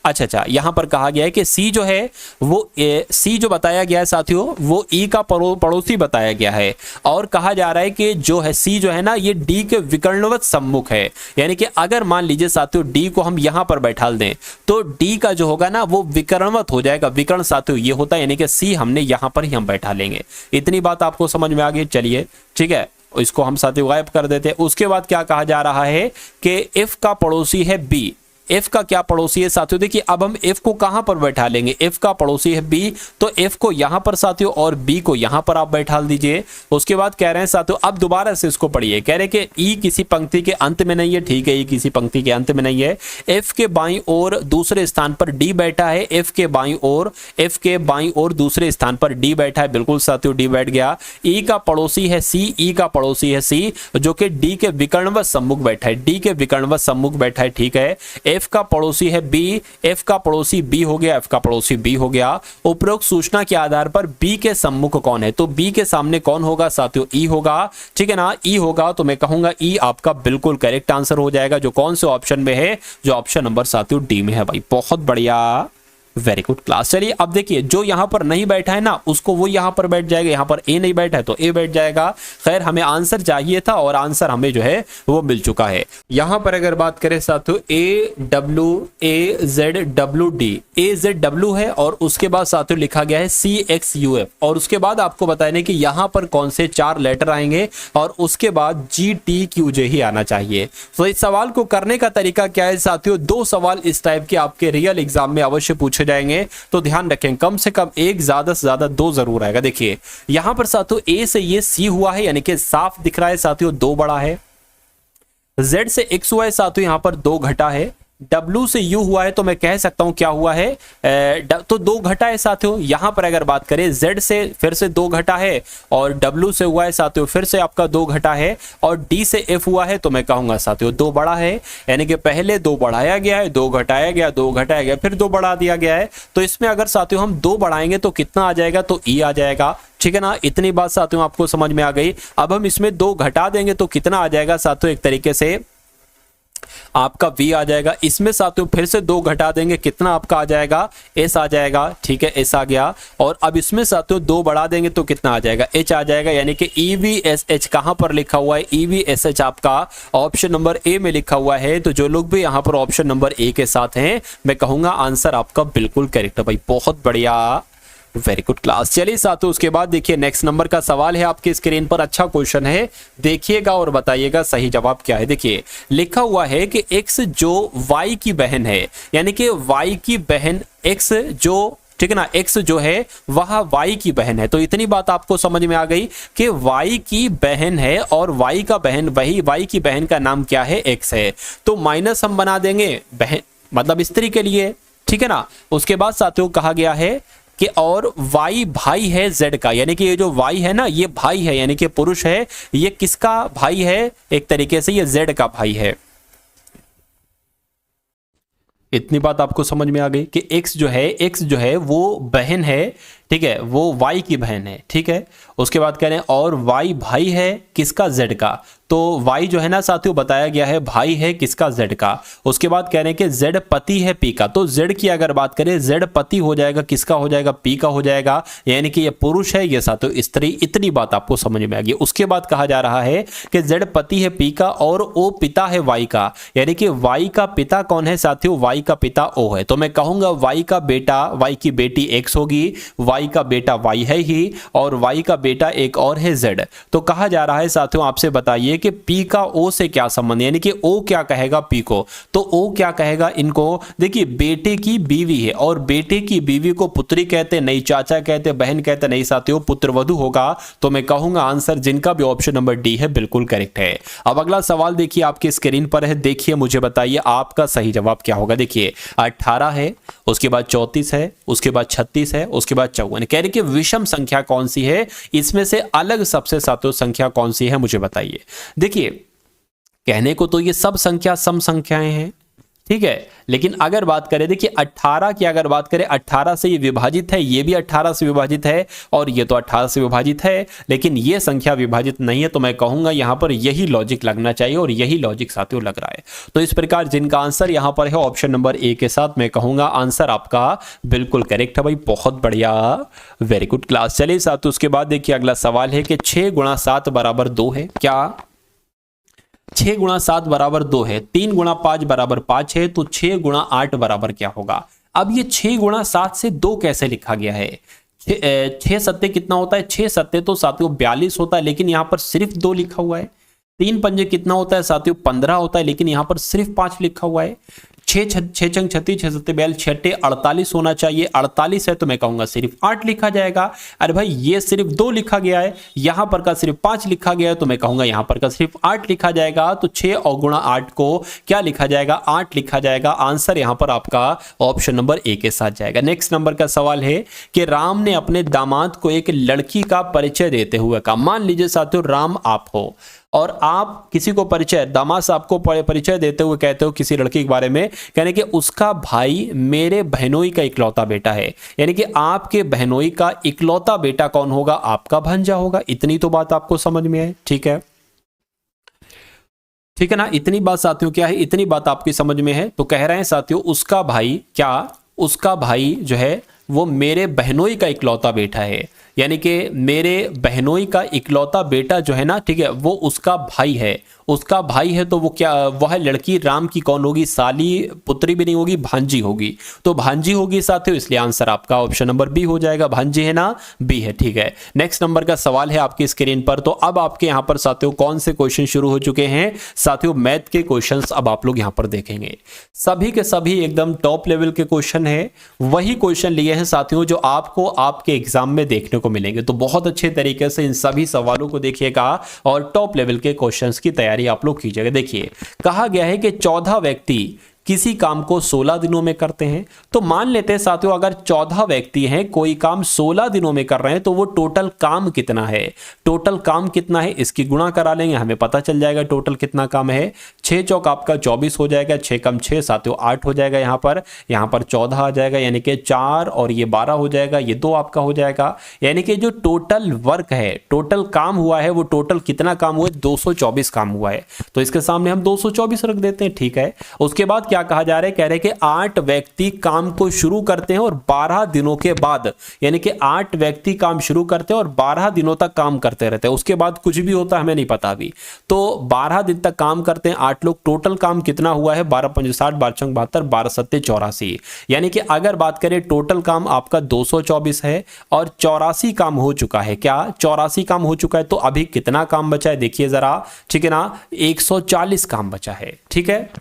अच्छा, यहां पर कहा गया है कि सी जो है वो सी जो बताया गया है साथियों वो ई का पड़ोसी बताया गया है, और कहा जा रहा है कि जो है सी जो है ना ये डी के विकर्णवत सम्मुख है। यानी कि अगर मान लीजिए साथियों डी को हम यहां पर बैठा दें तो डी का जो होगा ना वो विकर्णवत हो जाएगा। विकर्ण साथियों ये होता है, यानी कि सी हमने यहां पर ही हम बैठा लेंगे। इतनी बात आपको समझ में आ गई। चलिए ठीक है, इसको हम साथियों गायब कर देते हैं। उसके बाद क्या कहा जा रहा है कि एफ का पड़ोसी है बी, एफ का क्या पड़ोसी है साथियों, देखिए अब हम एफ को कहां पर बैठा लेंगे, एफ का पड़ोसी है बी, तो एफ को यहां पर साथियों और बी को यहां पर आप बैठा दीजिए। उसके बाद कह रहे हैं साथियों, अब दोबारा से इसको पढ़िए, कह रहे हैं कि ई किसी पंक्ति के अंत में नहीं है, ठीक है, ई किसी पंक्ति के अंत में नहीं है। एफ के बाईं ओर दूसरे स्थान पर डी बैठा है, एफ के बाईं ओर दूसरे स्थान पर डी बैठा है, बिल्कुल साथियों डी बैठ गया। ई का पड़ोसी है सी, ई का पड़ोसी है सी जो कि डी के विकर्णवत सम्मुख बैठा है, डी के विकर्णवत सम्मुख बैठा है, ठीक है। एफ का पड़ोसी है बी, एफ का पड़ोसी बी हो गया, एफ का पड़ोसी बी हो गया। उपरोक्त सूचना के आधार पर बी के सम्मुख कौन है, तो बी के सामने कौन होगा साथियों, ई होगा, ठीक है ना, ई होगा, तो मैं कहूंगा ई आपका बिल्कुल करेक्ट आंसर हो जाएगा, जो कौन से ऑप्शन में है, जो ऑप्शन नंबर साथियों डी में है भाई, बहुत बढ़िया, वेरी गुड क्लास। चलिए अब देखिए, जो यहां पर नहीं बैठा है ना उसको वो यहां पर बैठ जाएगा, यहां पर ए नहीं बैठा है तो ए बैठ जाएगा। खैर हमें आंसर चाहिए था और आंसर हमें जो है वो मिल चुका है। यहां पर अगर बात करें साथियों, ए जेड डब्ल्यू डी, ए जेड डब्ल्यू है और उसके बाद साथियों लिखा गया है सी एक्स यू एफ, और उसके बाद आपको बताने कि यहां पर कौन से 4 लेटर आएंगे और उसके बाद जी टी क्यू जे ही आना चाहिए। तो इस सवाल को करने का तरीका क्या है साथियों, 2 सवाल इस टाइप के आपके रियल एग्जाम में अवश्य पूछे जाएंगे, तो ध्यान रखें कम से कम एक, ज्यादा से ज्यादा 2 जरूर आएगा। देखिए यहां पर साथियों ए से ये सी हुआ है, यानी कि साफ दिख रहा है साथियों 2 बड़ा है। जेड से एक्स हुआ है साथियों, यहां पर 2 घटा है। W से U हुआ है तो मैं कह सकता हूं क्या हुआ है, तो 2 घटा है साथियों। यहां पर अगर बात करें Z से फिर से 2 घटा है, और W से हुआ है साथियों फिर से आपका 2 घटा है, और D से F हुआ है तो मैं कहूंगा साथियों 2 बड़ा है, यानी कि पहले 2 बढ़ाया गया है, 2 घटाया गया, 2 घटाया गया, फिर 2 बढ़ा दिया गया है। तो इसमें अगर साथियों हम 2 बढ़ाएंगे तो कितना आ जाएगा, तो E आ जाएगा, ठीक है ना। इतनी बात साथियों आपको समझ में आ गई। अब हम इसमें 2 घटा देंगे तो कितना आ जाएगा साथियों, एक तरीके से आपका V आ जाएगा। इसमें साथियों फिर से 2 घटा देंगे, कितना आपका आ जाएगा, S आ जाएगा, ठीक है, S आ गया। और अब इसमें साथियों 2 बढ़ा देंगे तो कितना आ जाएगा, H आ जाएगा, यानी कि EVSH कहां पर लिखा हुआ है, EVSH आपका ऑप्शन नंबर ए में लिखा हुआ है। तो जो लोग भी यहां पर ऑप्शन नंबर ए के साथ हैं, मैं कहूंगा आंसर आपका बिल्कुल करेक्ट है भाई, बहुत बढ़िया, वेरी गुड क्लास। चलिए साथियों उसके बाद देखिए नेक्स्ट नंबर का सवाल है आपकी स्क्रीन पर, अच्छा क्वेश्चन है, देखिएगा और बताइएगा सही जवाब क्या है। देखिए लिखा हुआ है कि x जो y की बहन है, यानी कि y की बहन x जो, ठीक है ना, x जो है वह y की बहन है। तो इतनी बात आपको समझ में आ गई कि y की बहन है और y का बहन, वही y की बहन का नाम क्या है, x है। तो माइनस हम बना देंगे बहन मतलब स्त्री के लिए, ठीक है ना। उसके बाद साथियों कहा गया है कि और y भाई है z का, यानी कि ये जो y है ना ये भाई है, यानी कि पुरुष है, ये किसका भाई है, एक तरीके से ये z का भाई है। इतनी बात आपको समझ में आ गई कि x जो है वो बहन है, ठीक है, वो y की बहन है, ठीक है। उसके बाद कह रहे हैं और y भाई है किसका, z का। तो y जो है ना साथियों बताया गया है भाई है किसका, z का। उसके बाद कह रहे हैं कि z पति है p का। तो z की अगर बात करें, z पति हो जाएगा किसका, हो जाएगा p का हो जाएगा, यानी कि ये पुरुष है, ये साथियों स्त्री। इतनी बात आपको समझ में आ गई। उसके बाद कहा जा रहा है कि z पति है p का और o पिता है y का, यानी कि y का पिता कौन है साथियों, y का पिता o है। तो मैं कहूंगा y का बेटा, y की बेटी x होगी, y का बेटा y है ही, और y का बेटा एक और है z। तो कहा जा रहा है साथियों आपसे बताइए कि p का o से क्या संबंध, यानी कि o क्या कहेगा p को, तो o क्या कहेगा इनको। देखिए बेटे की बीवी है और बेटे की बीवी को पुत्री कहते नहीं, चाचा कहते, बहन कहते नहीं साथियों, पुत्रवधू होगा। तो मैं कहूंगा आंसर जिनका भी ऑप्शन नंबर डी है बिल्कुल करेक्ट है। अब अगला सवाल देखिए आपकी स्क्रीन पर है, देखिए मुझे बताइए आपका सही जवाब क्या होगा। देखिए 18 है, उसके बाद 34 है, उसके बाद 36 है, उसके बाद 54। कह रहे कि विषम संख्या कौन सी है, इसमें से अलग सबसे साथियों संख्या कौन सी है मुझे बताइए। देखिए कहने को तो ये सब संख्या सम संख्याएं हैं, ठीक है, लेकिन अगर बात करें, देखिए 18 की अगर बात करें, 18 से ये विभाजित है, ये भी 18 से विभाजित है, और ये तो 18 से विभाजित है, लेकिन ये संख्या विभाजित नहीं है। तो मैं कहूंगा यहां पर यही लॉजिक लगना चाहिए, और यही लॉजिक साथियों लग रहा है। तो इस प्रकार जिनका आंसर यहां पर है ऑप्शन नंबर ए के साथ, मैं कहूंगा आंसर आपका बिल्कुल करेक्ट है भाई, बहुत बढ़िया, वेरी गुड क्लास। चलिए साथियों उसके बाद देखिए अगला सवाल है कि 6 गुणा 7 बराबर 2 है क्या। 6 गुणा 7 बराबर 2 है, 3 गुणा 5 बराबर 5 है, तो 6 गुणा 8 बराबर क्या होगा। अब ये 6 गुणा 7 से 2 कैसे लिखा गया है, 6 सत्ते कितना होता है, 6 सत्ते तो साथियों 42 होता है, लेकिन यहां पर सिर्फ 2 लिखा हुआ है। 3 पंजे कितना होता है साथियों 15 होता है, लेकिन यहां पर सिर्फ 5 लिखा हुआ है। छः चंग 36, 6 सत्ते 42, 6 48 होना चाहिए। 48 है तो मैं कहूंगा सिर्फ 8 लिखा जाएगा। अरे भाई ये सिर्फ 2 लिखा गया है, यहां पर का सिर्फ 5 लिखा गया है, तो मैं कहूंगा यहां पर का सिर्फ 8 लिखा जाएगा। तो 6 और गुणा 8 को क्या लिखा जाएगा, 8 लिखा जाएगा। आंसर यहां पर आपका ऑप्शन नंबर ए के साथ जाएगा। नेक्स्ट नंबर का सवाल है कि राम ने अपने दामाद को एक लड़की का परिचय देते हुए कहा, मान लीजिए साथियों राम आप हो और आप किसी को परिचय, दामाद साहब को परिचय देते हुए कहते हो किसी लड़की के बारे में, कहने कि उसका भाई मेरे बहनोई का इकलौता बेटा है। यानी कि आपके बहनोई का इकलौता बेटा कौन होगा, आपका भांजा होगा। इतनी तो बात आपको समझ में है, ठीक है, ठीक है ना। इतनी बात साथियों क्या है, इतनी बात आपकी समझ में है। तो कह रहे हैं साथियों उसका भाई, क्या उसका भाई जो है वो मेरे बहनोई का इकलौता बेटा है, यानी कि मेरे बहनोई का इकलौता बेटा जो है ना, ठीक है, वो उसका भाई है। उसका भाई है तो वो क्या, वह लड़की राम की कौन होगी, साली, पुत्री भी नहीं होगी, भांजी होगी। तो भांजी होगी साथियों, इसलिए आंसर आपका ऑप्शन नंबर बी हो जाएगा। भांजी है ना, बी है, ठीक है। नेक्स्ट नंबर का सवाल है आपकी स्क्रीन पर। तो अब आपके यहां पर साथियों कौन से क्वेश्चन शुरू हो चुके हैं साथियों, मैथ के क्वेश्चंस अब आप लोग यहां पर देखेंगे। सभी के सभी एकदम टॉप लेवल के क्वेश्चन है, वही क्वेश्चन लिए हैं साथियों जो आपको आपके एग्जाम में देखने को मिलेंगे। तो बहुत अच्छे तरीके से इन सभी सवालों को देखिएगा और टॉप लेवल के क्वेश्चंस की तैयारी आप लोग कीजिएगा। देखिए कहा गया है कि 14 व्यक्ति किसी काम को 16 दिनों में करते हैं। तो मान लेते हैं साथियों अगर 14 व्यक्ति हैं, कोई काम 16 दिनों में कर रहे हैं, तो वो टोटल काम कितना है, टोटल काम कितना है इसकी गुणा करा लेंगे, हमें पता चल जाएगा टोटल कितना काम है। 6 चौक आपका 24 हो जाएगा, 6 कम 6 साथियों 8 हो जाएगा, यहाँ पर 14 आ जाएगा, यानी कि 4 और ये 12 हो जाएगा, ये 2 आपका हो जाएगा। यानी कि जो टोटल वर्क है, टोटल काम हुआ है, वो टोटल कितना काम हुआ है, 224 काम हुआ है। तो इसके सामने हम 224 रख देते हैं, ठीक है। उसके बाद क्या कहा जा रहा है, कह रहे हैं कि 8 व्यक्ति काम को शुरू करते हैं और 12 दिनों के बाद, यानी कि 8 व्यक्ति काम शुरू करते हैं और 12 दिनों तक काम करते रहते हैं। उसके बाद कुछ भी होता है हमें नहीं पता अभी। तो 12 दिन तक काम करते हैं 8 लोग। टोटल काम कितना हुआ है, 12 पंजे 60, 12 चौक 72, 12 सत्ते 84। यानी कि अगर बात करें टोटल काम आपका 224 है और 84 काम हो चुका है। क्या 84 काम हो चुका है, तो अभी कितना काम बचा है देखिए जरा, ठीक है ना, 140 काम बचा है, ठीक है।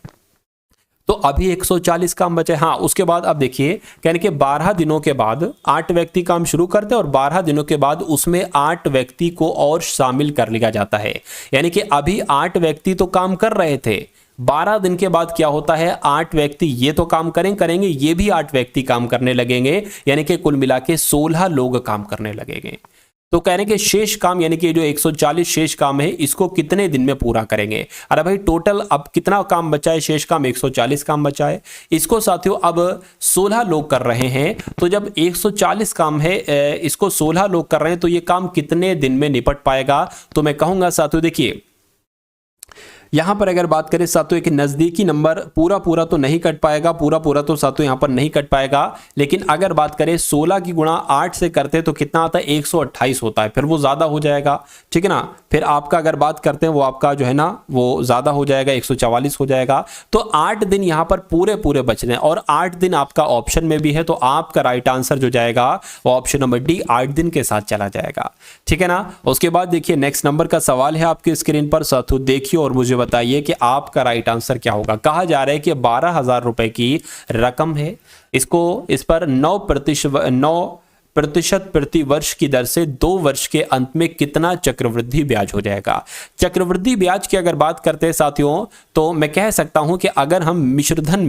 तो अभी 140 काम बचे। हाँ, उसके बाद अब देखिए कहने के 12 दिनों के बाद 8 व्यक्ति काम शुरू करते हैं और 12 दिनों के बाद उसमें 8 व्यक्ति को और शामिल कर लिया जाता है। यानी कि अभी 8 व्यक्ति तो काम कर रहे थे, 12 दिन के बाद क्या होता है, 8 व्यक्ति ये तो काम करेंगे, ये भी 8 व्यक्ति काम करने लगेंगे, यानी कि कुल मिला के 16 लोग काम करने लगेंगे। तो कह रहे हैं कि शेष काम, यानी कि जो 140 शेष काम है, इसको कितने दिन में पूरा करेंगे। अरे भाई टोटल अब कितना काम बचा है, शेष काम 140 काम बचा है। इसको साथियों अब 16 लोग कर रहे हैं, तो जब 140 काम है, इसको 16 लोग कर रहे हैं, तो ये काम कितने दिन में निपट पाएगा। तो मैं कहूंगा साथियों देखिए यहां पर अगर बात करें साथियों एक नजदीकी नंबर, पूरा तो नहीं कट पाएगा, पूरा तो साथियों यहां पर नहीं कट पाएगा। लेकिन अगर बात करें 16 की गुणा 8 से करते हैं तो कितना आता है, 128 होता है, फिर वो ज्यादा हो जाएगा, ठीक है ना। फिर आपका अगर बात करते हैं वो आपका जो है ना वो ज्यादा हो जाएगा, 144 हो जाएगा। तो 8 दिन यहां पर पूरे बच रहे हैं और 8 दिन आपका ऑप्शन में भी है, तो आपका राइट आंसर जो जाएगा वो ऑप्शन नंबर डी 8 दिन के साथ चला जाएगा, ठीक है ना। उसके बाद देखिए नेक्स्ट नंबर का सवाल है आपकी स्क्रीन पर साथियों, देखिए और मुझे बताइए कि आपका राइट आंसर क्या होगा। कहा जा रहा है कि 12,000 रुपए की रकम है, इसको इस पर 9% प्रति वर्ष की दर से 2 वर्ष के अंत में कितना चक्रवृद्धि ब्याज हो जाएगा। चक्रवृद्धि ब्याज की अगर बात करते हैं साथियों, तो मैं कह सकता हूं कि अगर हम मिश्रधन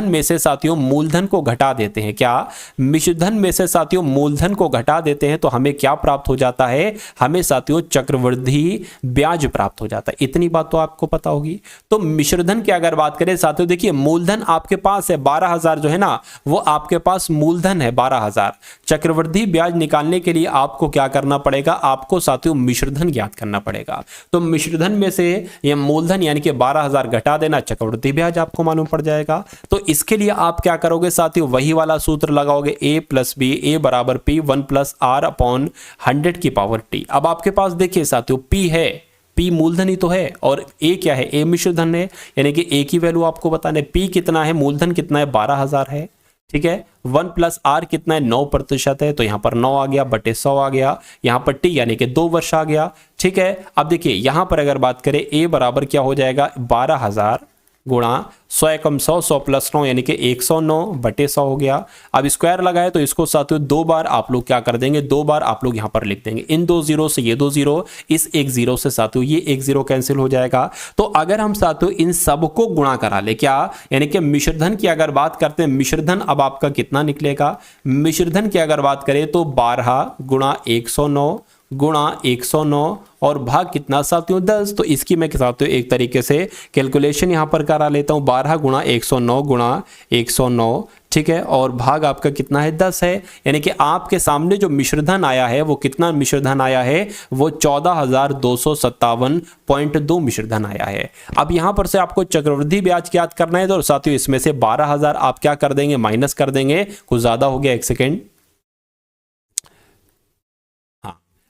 में से साथियों मूलधन को घटा देते हैं, क्या मिश्रधन में से साथियों मूलधन को घटा देते हैं, तो हमें क्या प्राप्त हो जाता है, हमें साथियों चक्रवृद्धि ब्याज प्राप्त हो जाता है। इतनी बात तो आपको पता होगी। तो मिश्रधन की अगर बात करें साथियों, देखिए मूलधन आपके पास है 12,000 जो है ना, वो आपके पास मूलधन है 12,000। चक्रवृद्धि ब्याज निकालने के लिए आपको क्या करना पड़ेगा, आपको साथियों मिश्रधन ज्ञात करना पड़ेगा। तो मिश्रधन में से ये मूलधन यानी कि 12,000 घटा देना, चक्रवृद्धि ब्याज आपको मालूम पड़ जाएगा। तो इसके लिए आप क्या करोगे साथियों, वही वाला सूत्र लगाओगे, a + b a = p 1 + r/100 की पावर t। अब आपके पास देखिए साथियों p है, p मूलधन ही तो है, और a क्या है, a मिश्रधन है, यानी कि a की वैल्यू आपको बताना है। p कितना है, मूलधन कितना है, 12,000 है, ठीक है। 1 + r कितना है, 9% है, तो यहां पर 9 आ गया बटे 100 आ गया, यहां पर t यानी कि 2 वर्ष आ गया, ठीक है। अब देखिए यहां पर अगर बात करें a बराबर क्या हो जाएगा, 12,000 गुणा 100 एकम 100, 100 प्लस 9 यानी कि 109 बटे 100 हो गया। अब स्क्वायर लगाए तो इसको साथियों 2 बार आप लोग क्या कर देंगे, 2 बार आप लोग यहां पर लिख देंगे। इन 2 जीरो से ये 2 जीरो, इस 1 जीरो से साथियों ये 1 जीरो कैंसिल हो जाएगा। तो अगर हम साथियों इन सबको गुणा करा ले, क्या यानी कि मिश्रधन की अगर बात करते हैं, मिश्रधन अब आपका कितना निकलेगा, मिश्रधन की अगर बात करें तो 12 गुणा 109 गुणा 109 और भाग कितना साथियों 10। तो इसकी मैं साथियों एक तरीके से कैलकुलेशन यहां पर करा लेता हूं, 12 गुणा 109 गुणा 109, ठीक है, और भाग आपका कितना है 10 है। यानी कि आपके सामने जो मिश्रधन आया है वो कितना मिश्रधन आया है, वो 14,257.2 मिश्रधन आया है। अब यहां पर से आपको चक्रवृद्धि ब्याज ज्ञात करना है, तो साथियों इसमें से 12,000 आप क्या कर देंगे, माइनस कर देंगे। कुछ ज्यादा हो गया, एक सेकेंड,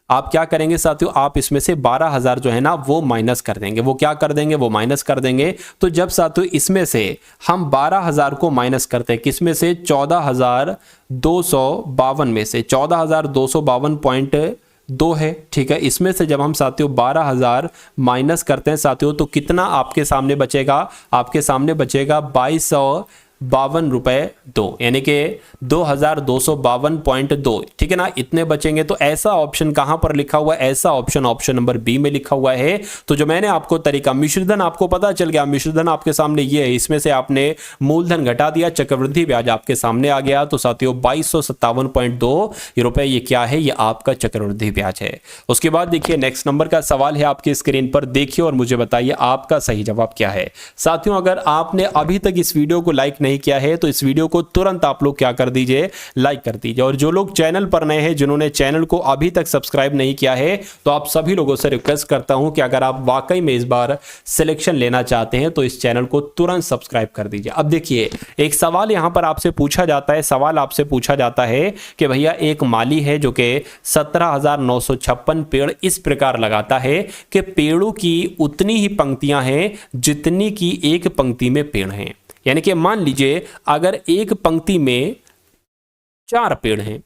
आप क्या करेंगे साथियों, आप इसमें से 12,000 जो है ना वो माइनस कर देंगे। वो क्या कर देंगे, वो माइनस कर देंगे। तो जब साथियों इसमें से हम 12,000 को माइनस करते हैं, किसमें से, 14,252 में से, 14,252.2 है, ठीक है। इसमें से जब हम साथियों 12,000 माइनस करते हैं साथियों, तो कितना आपके सामने बचेगा, आपके सामने बचेगा 2252 रुपए 2, यानी कि 2252.2, ठीक है ना, इतने बचेंगे। तो ऐसा ऑप्शन कहां पर लिखा हुआ है, ऐसा ऑप्शन ऑप्शन नंबर बी में लिखा हुआ है। तो जो मैंने आपको तरीका, मिश्रधन आपको पता चल गया, मिश्रधन आपके सामने ये है, इसमें से आपने मूलधन घटा दिया, चक्रवृद्धि ब्याज आपके सामने आ गया। तो साथियों 2257.2 रुपए ये क्या है, ये आपका चक्रवृद्धि ब्याज है। उसके बाद देखिए नेक्स्ट नंबर का सवाल है आपकी स्क्रीन पर, देखिए और मुझे बताइए आपका सही जवाब क्या है। साथियों अगर आपने अभी तक इस वीडियो को लाइक नहीं किया है तो इस वीडियो को तुरंत आप लोग क्या कर दीजिए, लाइक कर दीजिए। और जो लोग चैनल पर नए हैं, जिन्होंने चैनल को अभी तक सब्सक्राइब नहीं किया है, तो आप सभी लोगों से रिक्वेस्ट करता हूं कि अगर आप वाकई में इस बार सिलेक्शन लेना चाहते हैं तो इस चैनल को तुरंत सब्सक्राइब कर दीजिए। अब देखिए एक सवाल यहां पर आपसे पूछा जाता है, सवाल आपसे पूछा जाता है कि भैया एक माली है जो कि 17,956 पेड़ इस प्रकार लगाता है कि पेड़ों की उतनी ही पंक्तियां हैं जितनी की एक पंक्ति में पेड़ हैं। यानी कि मान लीजिए अगर एक पंक्ति में 4 पेड़ हैं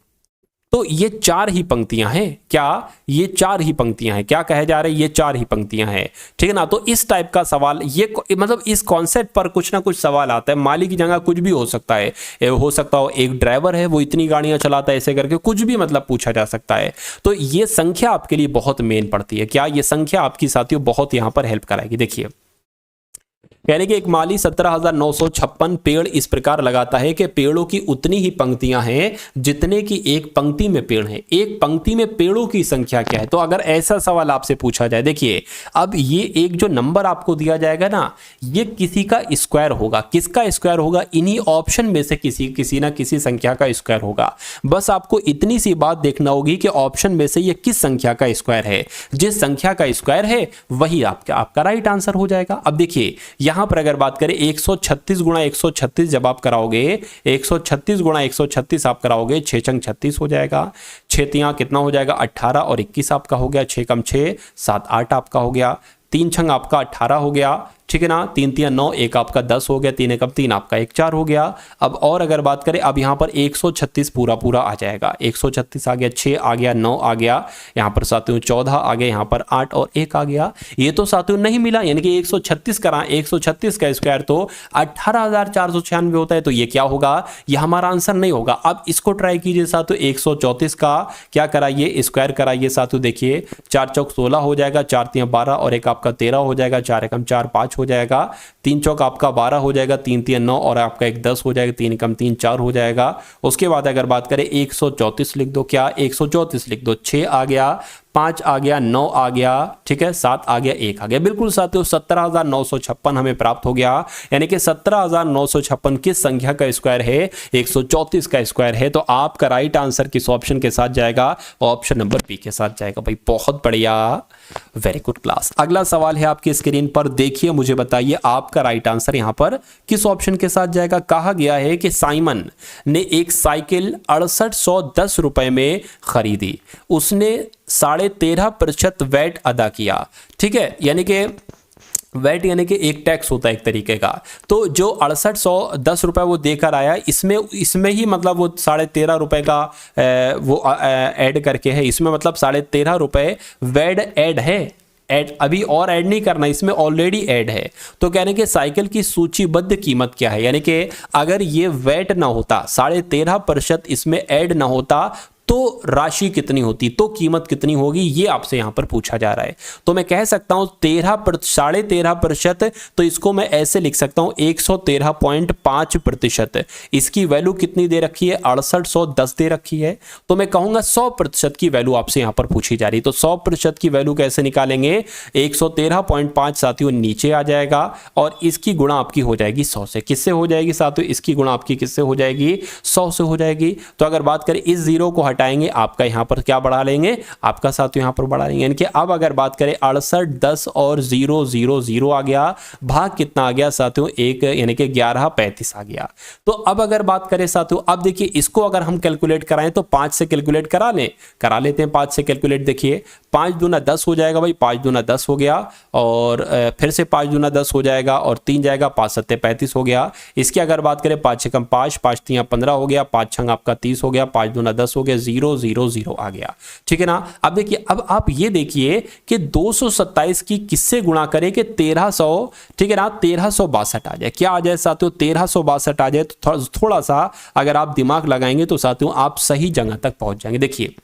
तो ये 4 ही पंक्तियां हैं, क्या ये 4 ही पंक्तियां हैं, क्या कहे जा रहे हैं, ये 4 ही पंक्तियां हैं, ठीक है ना। तो इस टाइप का सवाल, ये मतलब इस कॉन्सेप्ट पर कुछ ना कुछ सवाल आता है। माली की जगह कुछ भी हो सकता है, हो सकता हो एक ड्राइवर है वो इतनी गाड़ियां चलाता है, ऐसे करके कुछ भी मतलब पूछा जा सकता है। तो ये संख्या आपके लिए बहुत मेन पड़ती है, क्या ये संख्या आपकी साथियों बहुत यहां पर हेल्प कराएगी। देखिए यानी कि एक माली 17,956 पेड़ इस प्रकार लगाता है कि पेड़ों की उतनी ही पंक्तियां हैं जितने की एक पंक्ति में पेड़ हैं। एक पंक्ति में पेड़ों की संख्या क्या है, तो अगर ऐसा सवाल आपसे पूछा जाए, देखिए अब ये एक जो नंबर आपको दिया जाएगा ना, ये किसी का स्क्वायर होगा। किसका स्क्वायर होगा, इन्हीं ऑप्शन में से किसी ना किसी संख्या का स्क्वायर होगा। बस आपको इतनी सी बात देखना होगी कि ऑप्शन में से ये किस संख्या का स्क्वायर है। जिस संख्या का स्क्वायर है वही आपका राइट आंसर हो जाएगा। अब देखिए यहां पर अगर बात करें 136 गुणा 136 जब आप कराओगे, 136 गुणा 136 आप कराओगे, 6 छंग 36 हो जाएगा, 6 तियां कितना हो जाएगा 18 और 21 आपका हो गया, 6 कम 6 7 8 आपका हो गया, 3 छंग आपका 18 हो गया, ठीक है ना, 3 तियां 9, 1 आपका 10 हो गया, 3 एकम 3 आपका 1 4 हो गया। अब और अगर बात करें, अब यहां पर 136 पूरा आ जाएगा, 136 आ गया, 6 आ गया, 9 आ गया, यहां पर साथियों 14 आ गया, यहां पर 8 और 1 आ गया। ये तो साथियों नहीं मिला, यानी कि 136 करा, 136 का स्क्वायर तो 18,496 होता है, तो ये क्या होगा, ये हमारा आंसर नहीं होगा। अब इसको ट्राई कीजिए साथियों, 134 का क्या कराइए, स्क्वायर कराइए साथियों। देखिए 4 चौक 16 हो जाएगा, 4 तियां 12 और 1 आपका 13 हो जाएगा, 4 एकम 4 5 हो जाएगा, 3 चौक आपका 12 हो जाएगा, 3 तियां 9 और आपका 1 10 हो जाएगा, 3 एकम 3 4 हो जाएगा। उसके बाद अगर बात करें 134 लिख दो, क्या 134 लिख दो, 6 आ गया, 5 आ गया, 9 आ गया, ठीक है, 7 आ गया, 1 आ गया। बिल्कुल साथियों 17,956 हमें प्राप्त हो गया। यानी कि 17,956 किस संख्या का स्क्वायर है, 134 का स्क्वायर है। तो आपका राइट आंसर किस ऑप्शन के साथ जाएगा, ऑप्शन नंबर बी के साथ जाएगा। भाई बहुत बढ़िया, वेरी गुड क्लास। अगला सवाल है आपकी स्क्रीन पर, देखिए मुझे बताइए आपका राइट आंसर यहां पर किस ऑप्शन के साथ जाएगा। कहा गया है कि साइमन ने एक साइकिल 6810 रुपए में खरीदी, उसने 13.5% वैट अदा किया, ठीक है, यानी कि वैट यानी कि एक टैक्स होता है एक तरीके का। तो जो 6810 रुपए वो देकर आया, इसमें ही मतलब वो 13.5 रुपए का वो ऐड करके है, इसमें मतलब 13.5 रुपए वैट ऐड है, ऐड अभी और ऐड नहीं करना, इसमें ऑलरेडी ऐड है। तो कहने के साइकिल की सूचीबद्ध कीमत क्या है, यानी कि अगर ये वैट ना होता, 13.5% इसमें ऐड ना होता तो राशि कितनी होती, तो कीमत कितनी होगी, ये आपसे यहां पर पूछा जा रहा है। तो मैं कह सकता हूं 13.5%, तो इसको मैं ऐसे लिख सकता हूं 113.5%। इसकी वैल्यू कितनी दे रखी है, 6810 दे रखी है। तो मैं कहूंगा 100% की वैल्यू आपसे यहां पर पूछी जा रही है। तो 100% की वैल्यू कैसे निकालेंगे, 113.5 साथियों नीचे आ जाएगा और इसकी गुणा आपकी हो जाएगी 100 से। किससे हो जाएगी साथियों, इसकी गुणा आपकी किससे हो जाएगी, 100 से हो जाएगी। तो अगर बात करें इस जीरो को हटाएंगे, आपका यहां पर क्या बढ़ा लेंगे, आपका साथियों यहां पर बढ़ा लेंगे। यानी कि अब अगर बात करें 68, 10 और 0 0 0 आ गया, भाग कितना आ गया साथियों, एक, यानी कि 11 35 आ गया। तो अब अगर बात करें साथियों, अब देखिए इसको अगर हम कैलकुलेट कराएं तो 5 से कैलकुलेट करा लेते हैं। 5 से कैलकुलेट, देखिए 5 दूना 10 हो जाएगा भाई, 5 दूना 10 हो गया और फिर से 5 दूना 10 हो जाएगा और 3 जाएगा, 5 सत्ते 35 हो गया। इसकी अगर बात करें 5 छक्कम 5, 5 तीन 15 हो गया, 5 छंग आपका 30 हो गया, 5 दूना 10 हो गया, 0 0 0 आ गया। ठीक है ना। अब देखिए, अब आप ये देखिए कि 227 की किससे गुणा करें कि 1300, ठीक है ना, 1362 आ जाए। क्या आ जाए साथियों, 1362 आ जाए। तो थोड़ा सा अगर आप दिमाग लगाएंगे तो साथियों आप सही जगह तक पहुंच जाएंगे। देखिए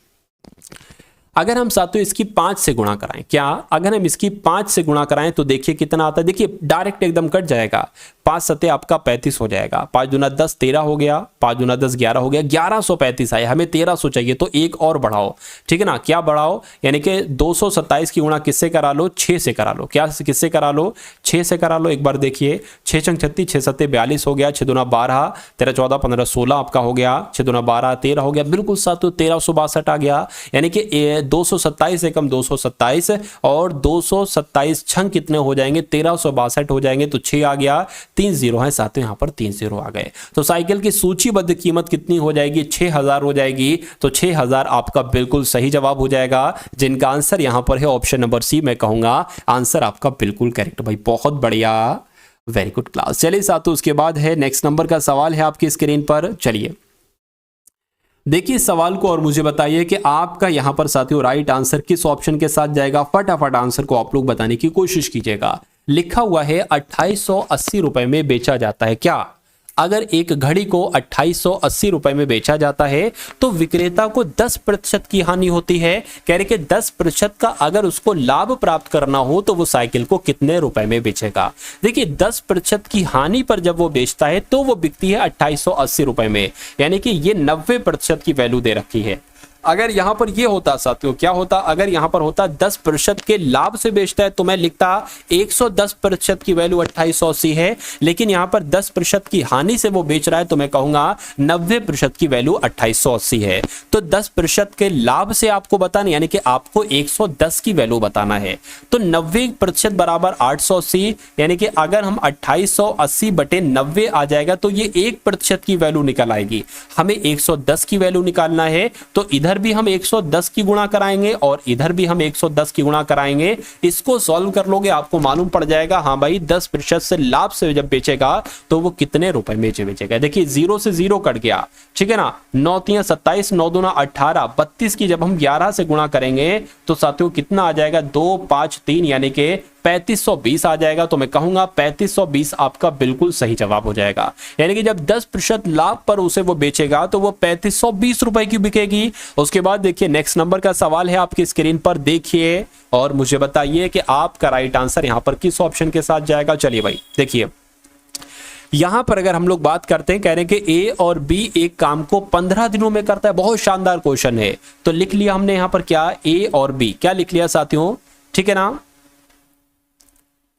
अगर हम साथियों इसकी 5 से गुणा कराएं, क्या अगर हम इसकी 5 से गुणा कराएं तो देखिए कितना आता है, देखिए डायरेक्ट एकदम कट जाएगा। 5 सत्ते आपका 35 हो जाएगा, 5 दूना 10 13 हो गया, 5 दूना 10 11 हो गया, 1135 आया। हमें 1300 चाहिए तो एक और बढ़ाओ, ठीक है ना। क्या बढ़ाओ, यानी कि 227 की गुणा किससे करा लो, 6 से करा लो। क्या किससे करा लो, 6 से करा लो। एक बार देखिए 6 छंग 36, 6 सत्ते 42 हो गया, 6 दूना 12, 13 14 15 16 आपका हो गया, 6 दूना 12 13 हो गया। बिल्कुल साथियों 1362 आ गया। यानी कि 227 एकम 227 और 227 छंग कितने हो जाएंगे, 1362 हो जाएंगे। तो 6 आ गया, 3 जीरो है साथियों, यहां पर 3 जीरो आ गए। तो साइकिल की सूचीबद्ध कीमत कितनी हो जाएगी, 6000 हो जाएगी। तो 6000 आपका बिल्कुल सही जवाब हो जाएगा, जिनका आंसर यहां पर है ऑप्शन नंबर सी। मैं कहूंगा आंसर आपका बिल्कुल करेक्ट भाई, बहुत बढ़िया, वेरी गुड क्लास। चलिए साथियों उसके बाद है नेक्स्ट नंबर का सवाल है आपकी स्क्रीन पर। चलिए देखिए सवाल को और मुझे बताइए कि आपका यहां पर साथियों राइट आंसर किस ऑप्शन के साथ जाएगा। फटाफट आंसर को आप लोग बताने की कोशिश कीजिएगा। लिखा हुआ है 2880 रुपए में बेचा जाता है। क्या अगर एक घड़ी को 2880 रुपए में बेचा जाता है तो विक्रेता को 10% की हानि होती है। कह रहे कि 10% का अगर उसको लाभ प्राप्त करना हो तो वो साइकिल को कितने रुपए में बेचेगा। देखिए 10% की हानि पर जब वो बेचता है तो वो बिकती है 2880 रुपए में, यानी कि ये 90% की वैल्यू दे रखी है। अगर यहां पर ये होता साथियों, क्या होता, अगर यहां पर होता 10% के लाभ से बेचता है तो मैं लिखता 110% की वैल्यू 2880 है। लेकिन यहां पर 10% की हानि से वो बेच रहा है तो मैं कहूंगा 90% की वैल्यू 2880 है। तो 10% के लाभ से आपको बताना, यानी कि आपको 110 की वैल्यू बताना है। तो 90% बराबर 880, यानी कि अगर हम 2880 बटे 90 आ जाएगा तो ये 1% की वैल्यू निकल आएगी। हमें 110 की वैल्यू निकालना है तो इधर भी हम 110 की गुणा कराएंगे और इधर भी हम 110 की गुणा कराएंगे। इसको सॉल्व कर लोगे आपको मालूम पड़ जाएगा, हाँ भाई 10% से लाभ से जब बेचेगा तो वो कितने रुपए में बेचेगा। देखिए 0 से 0 कट गया, ठीक है ना। 9 3 27, 9 दूना 18, 32 की जब हम 11 से गुणा करेंगे तो साथियों कितना आ जाएगा, 2 5 3, यानी कि 3520 आ जाएगा। तो मैं कहूंगा 3520 आपका बिल्कुल सही जवाब हो जाएगा। यानी कि जब 10% लाभ पर उसे वो बेचेगा तो वो 3520 रुपए की बिकेगी। उसके बाद देखिए नेक्स्ट नंबर का सवाल है आपकी स्क्रीन पर, देखिए और मुझे बताइए कि आपका राइट आंसर यहां पर किस ऑप्शन के साथ जाएगा। चलिए भाई देखिए यहां पर अगर हम लोग बात करते हैं, कह रहे हैं कि ए और बी एक काम को 15 दिनों में करता है। बहुत शानदार क्वेश्चन है। तो लिख लिया हमने यहां पर क्या, ए और बी, क्या लिख लिया साथियों, ठीक है ना।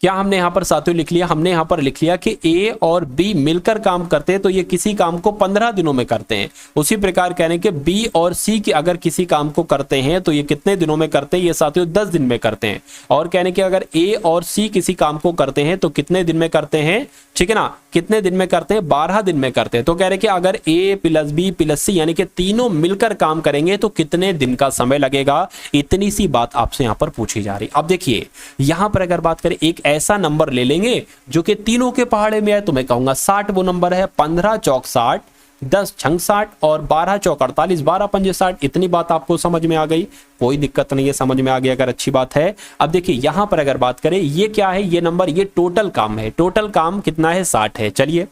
क्या हमने यहां पर साथियों लिख लिया, हमने यहां पर लिख लिया कि ए और बी मिलकर काम करते हैं तो ये किसी काम को 15 दिनों में करते हैं। उसी प्रकार कह रहे हैं कि बी और सी की अगर किसी काम को करते हैं तो ये कितने दिनों में करते हैं, ये साथियों 10 दिन में करते हैं। और कहने कि अगर ए और सी किसी काम को करते हैं तो कितने दिन में करते हैं, ठीक है ना, कितने दिन में करते हैं, 12 दिन में करते हैं। तो कह रहे कि अगर ए प्लस बी प्लस सी यानी कि तीनों मिलकर काम करेंगे तो कितने दिन का समय लगेगा। इतनी सी बात आपसे यहां पर पूछी जा रही। अब देखिए यहां पर अगर बात करें एक ऐसा नंबर ले लेंगे जो कि तीनों के पहाड़े में है तो मैं कहूंगा 60 वो नंबर है। 15 चौक 60, 10 छंग 60 और 12 चौक 48, 12 पंजे 60। इतनी बात आपको समझ में आ गई, कोई दिक्कत नहीं है, समझ में आ गई अगर अच्छी बात है। अब देखिए यहां पर अगर बात करें, ये क्या है, ये नंबर, ये टोटल काम है, टोटल काम कितना है, 60 है। चलिए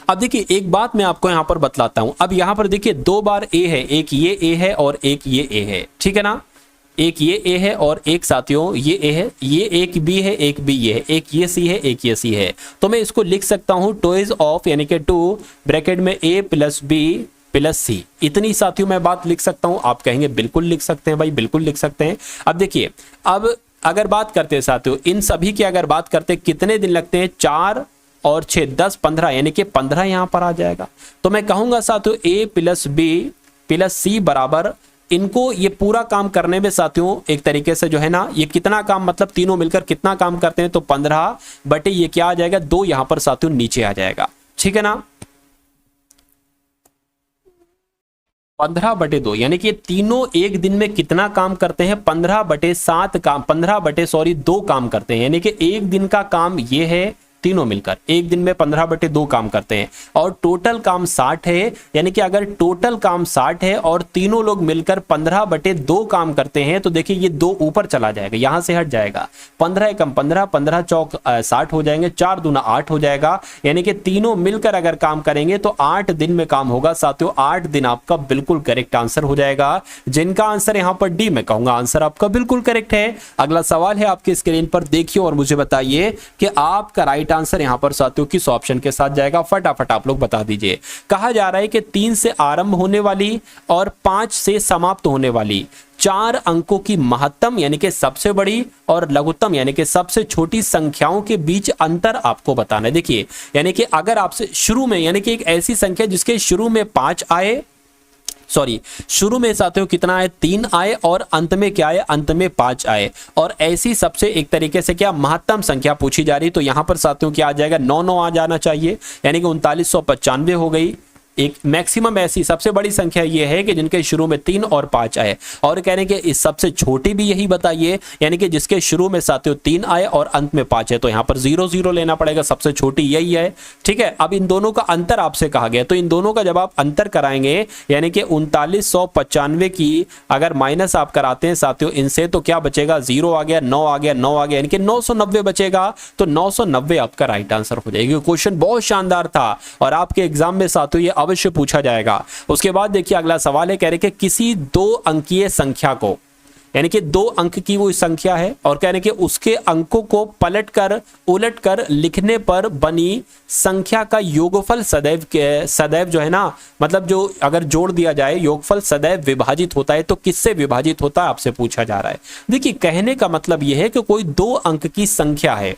अब देखिए एक बात मैं आपको यहां पर बतलाता हूं। अब यहां पर देखिए 2 बार ए है, एक ये ए है और एक ये ए है, ठीक है ना, एक ये ए है और एक साथियों ये ए है, ये एक बी है, एक बी ये है, एक ये सी है, एक ये सी है। तो मैं इसको लिख सकता हूं टोइज ऑफ, यानी कि 2 ब्रैकेट में ए प्लस बी प्लस सी। इतनी साथियों मैं बात लिख सकता हूं। आप कहेंगे बिल्कुल लिख सकते हैं भाई, बिल्कुल लिख सकते हैं। अब देखिए, अब अगर बात करते हैं साथियों इन सभी की, अगर बात करते हैं कितने दिन लगते हैं, 4 और 6 10 15, यानी कि 15 यहां पर आ जाएगा। तो मैं कहूंगा साथियों ए प्लस बी प्लस सी बराबर, इनको ये पूरा काम करने में साथियों एक तरीके से जो है ना, ये कितना काम, मतलब तीनों मिलकर कितना काम करते हैं, तो 15 बटे ये क्या आ जाएगा, 2 यहां पर साथियों नीचे आ जाएगा, ठीक है ना, 15 बटे 2, यानी कि ये तीनों एक दिन में कितना काम करते हैं, 15 बटे 7 काम, 15 बटे 2 काम करते हैं। यानी कि एक दिन का काम ये है, तीनों मिलकर एक दिन में 15 बटे 2 काम करते हैं और टोटल काम 60 है। यानी कि अगर टोटल काम 60 है और तीनों लोग मिलकर 15 बटे 2 काम करते हैं, तो देखिए ये 2 ऊपर चला जाएगा, यहां से हट जाएगा, 15 एकम 15, 15 चौक 60 हो जाएंगे, 4 दूना 8 हो जाएगा। यानी कि तीनों मिलकर अगर काम करेंगे तो 8 दिन में काम होगा साथियों। 8 दिन आपका बिल्कुल करेक्ट आंसर हो जाएगा, जिनका आंसर यहां पर डी, मैं कहूंगा आंसर आपका बिल्कुल करेक्ट है। अगला सवाल है आपकी स्क्रीन पर, देखिए और मुझे बताइए कि आपका राइट आंसर यहां पर साथियों किस ऑप्शन के साथ जाएगा, फटाफट आप लोग बता दीजिए। कहा जा रहा है कि 3 से आरंभ होने वाली और 5 से समाप्त होने वाली 4 अंकों की महत्तम यानी कि सबसे बड़ी और लघुत्तम यानी कि सबसे छोटी संख्याओं के बीच अंतर आपको बताना है। देखिए यानी कि अगर आपसे शुरू में, यानी कि एक ऐसी संख्या जिसके शुरू में 5 आए, सॉरी शुरू में साथियों कितना आए, 3 आए और अंत में क्या आए, अंत में 5 आए, और ऐसी सबसे एक तरीके से क्या महत्तम संख्या पूछी जा रही। तो यहां पर साथियों क्या आ जाएगा, 9 आ जाना चाहिए, यानी कि 3995 हो गई। एक मैक्सिमम ऐसी सबसे बड़ी संख्या यह है कि जिनके शुरू में 3 और 5 आए, और कहने के इस सबसे छोटी भी यही बताइए, यानी कि जिसके शुरू में साथियों 3 आए और अंत में 5 है। तो यहां पर 0 0 लेना पड़ेगा, सबसे छोटी यही है, ठीक है। अब इन दोनों का अंतर आपसे कहा गया, तो इन दोनों का जब आप अंतर कराएंगे, यानी कि 3995 की अगर माइनस आप कराते हैं साथियों इनसे, तो क्या बचेगा, 0 आ गया, 9 आ गया, 9 आ गया, यानी कि 990 बचेगा। तो 990 आपका राइट आंसर हो जाएगा। क्वेश्चन बहुत शानदार था और आपके एग्जाम में साथियों ये अवश्य पूछा जाएगा। उसके बाद देखिए अगला सवाल है, कह रहे कि किसी 2 अंकीय संख्या को, यानी कि 2 अंक की वो संख्या है और कह रहे कि उसके अंकों को पलटकर उलटकर लिखने पर बनी संख्या का योगफल सदैव जो है ना, मतलब जो अगर जोड़ दिया जाए योगफल सदैव विभाजित होता है, तो किससे विभाजित होता है आपसे पूछा जा रहा है। देखिए कहने का मतलब यह है कि कोई 2 अंक की संख्या है,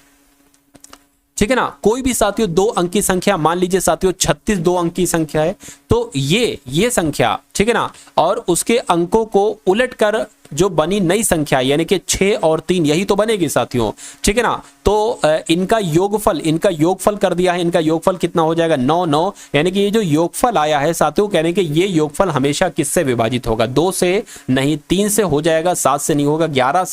ठीक है ना, कोई भी साथियों 2 अंक की संख्या, मान लीजिए साथियों 36 2 अंक की संख्या है, तो ये संख्या, ठीक है ना, और उसके अंकों को उलटकर जो बनी नई संख्या यानी कि 6 और 3 यही तो बनेगी साथियों, ठीक है ना। तो इनका योगफल कर दिया है, इनका योगफल कितना हो जाएगा, 9 9, यानी कि ये जो योगफल आया है साथियों, कहने कि ये योगफल हमेशा किससे विभाजित होगा, 2 से नहीं, 3 से हो जाएगा, 7 से नहीं होगा, 11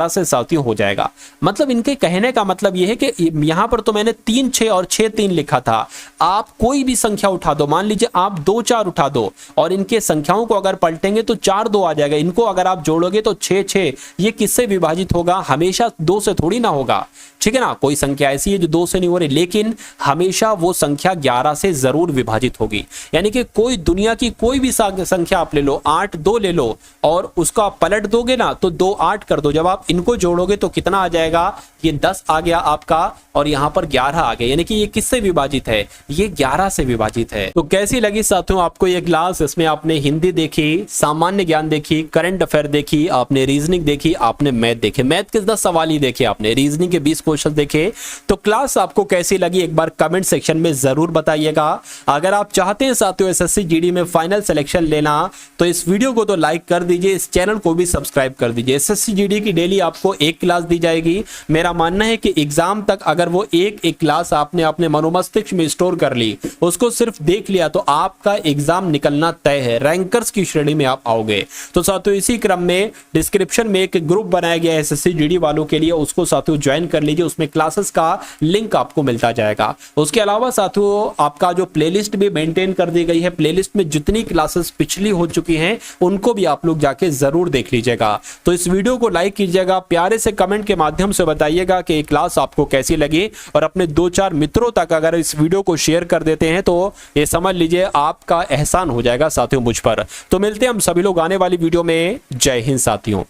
से साथियों हो जाएगा। मतलब इनके कहने का मतलब ये है कि यहां पर तो मैंने 3 6 और 6 3 लिखा था, आप कोई भी संख्या उठा दो, मान लीजिए आप 2 4 उठा दो और इनके संख्याओं को अगर पलटेंगे तो 4 2 आ जाएगा, इनको अगर आप जोड़ोगे तो 6 6, ये किससे विभाजित होगा, हमेशा 2 से थोड़ी ना होगा, ठीक है ना। कोई संख्या ऐसी है जो 2 से नहीं हो रही, लेकिन हमेशा वो संख्या 11 से जरूर विभाजित होगी। यानी कि कोई दुनिया की कोई भी संख्या आप ले लो, 8 2 ले लो और उसको आप पलट दोगे ना तो 2 8 कर दो, जब आप इनको जोड़ोगे तो कितना आ जाएगा, ये 10 आ गया आपका और यहां पर 11 आ गया, यानी कि ये किससे विभाजित है, ये 11 से विभाजित है। तो कैसी लगी साथियों आपको ये क्लास, इसमें आपने हिंदी देखी, सामान्य ज्ञान देखी, करंट अफेयर देखी, आपने रीजनिंग देखी, आपने मैथ देखे, मैथ के 10 सवाल ही देखे आपने, रीजनिंग के 20 क्वेश्चन देखे। तो क्लास आपको कैसी लगी एक बार कमेंट सेक्शन में जरूर बताइएगा। अगर आप चाहते हैं साथियों एसएससी जीडी में फाइनल सिलेक्शन लेना तो इस वीडियो को तो लाइक कर दीजिए, इस चैनल को भी सब्सक्राइब कर दीजिए। एसएससी जीडी की डेली आपको एक क्लास दी जाएगी। मेरा मानना है कि एग्जाम तक अगर वो एक क्लास आपने अपने मनोमस्तिष्क में स्टोर कर ली, उसको सिर्फ देख लिया, तो आपका एग्जाम निकलना तय है, रैंकर्स की श्रेणी में आप आओगे। तो साथियों इसी क्रम क्रम में डिस्क्रिप्शन में एक ग्रुप बनाया गया है एसएससी जीडी वालों के लिए, उसको साथियों ज्वाइन कर लीजिए। उसमें क्लासेस का लिंक आपको मिलता जाएगा। उसके अलावा साथियों आपका जो प्लेलिस्ट भी मेंटेन कर दी गई है, प्लेलिस्ट में जितनी क्लासेस पिछली हो चुकी हैं उनको भी आप लोग जाके जरूर देख लीजिएगा। तो इस वीडियो को लाइक कीजिएगा, प्यारे से कमेंट के माध्यम से बताइएगा कि ये क्लास आपको कैसी लगी, और अपने 2-4 मित्रों तक अगर इस वीडियो को शेयर कर देते हैं तो ये समझ लीजिए आपका एहसान हो जाएगा साथियों मुझ पर। तो मिलते हैं हम सभी लोग आने वाली वीडियो में। जय हिंद साथियों।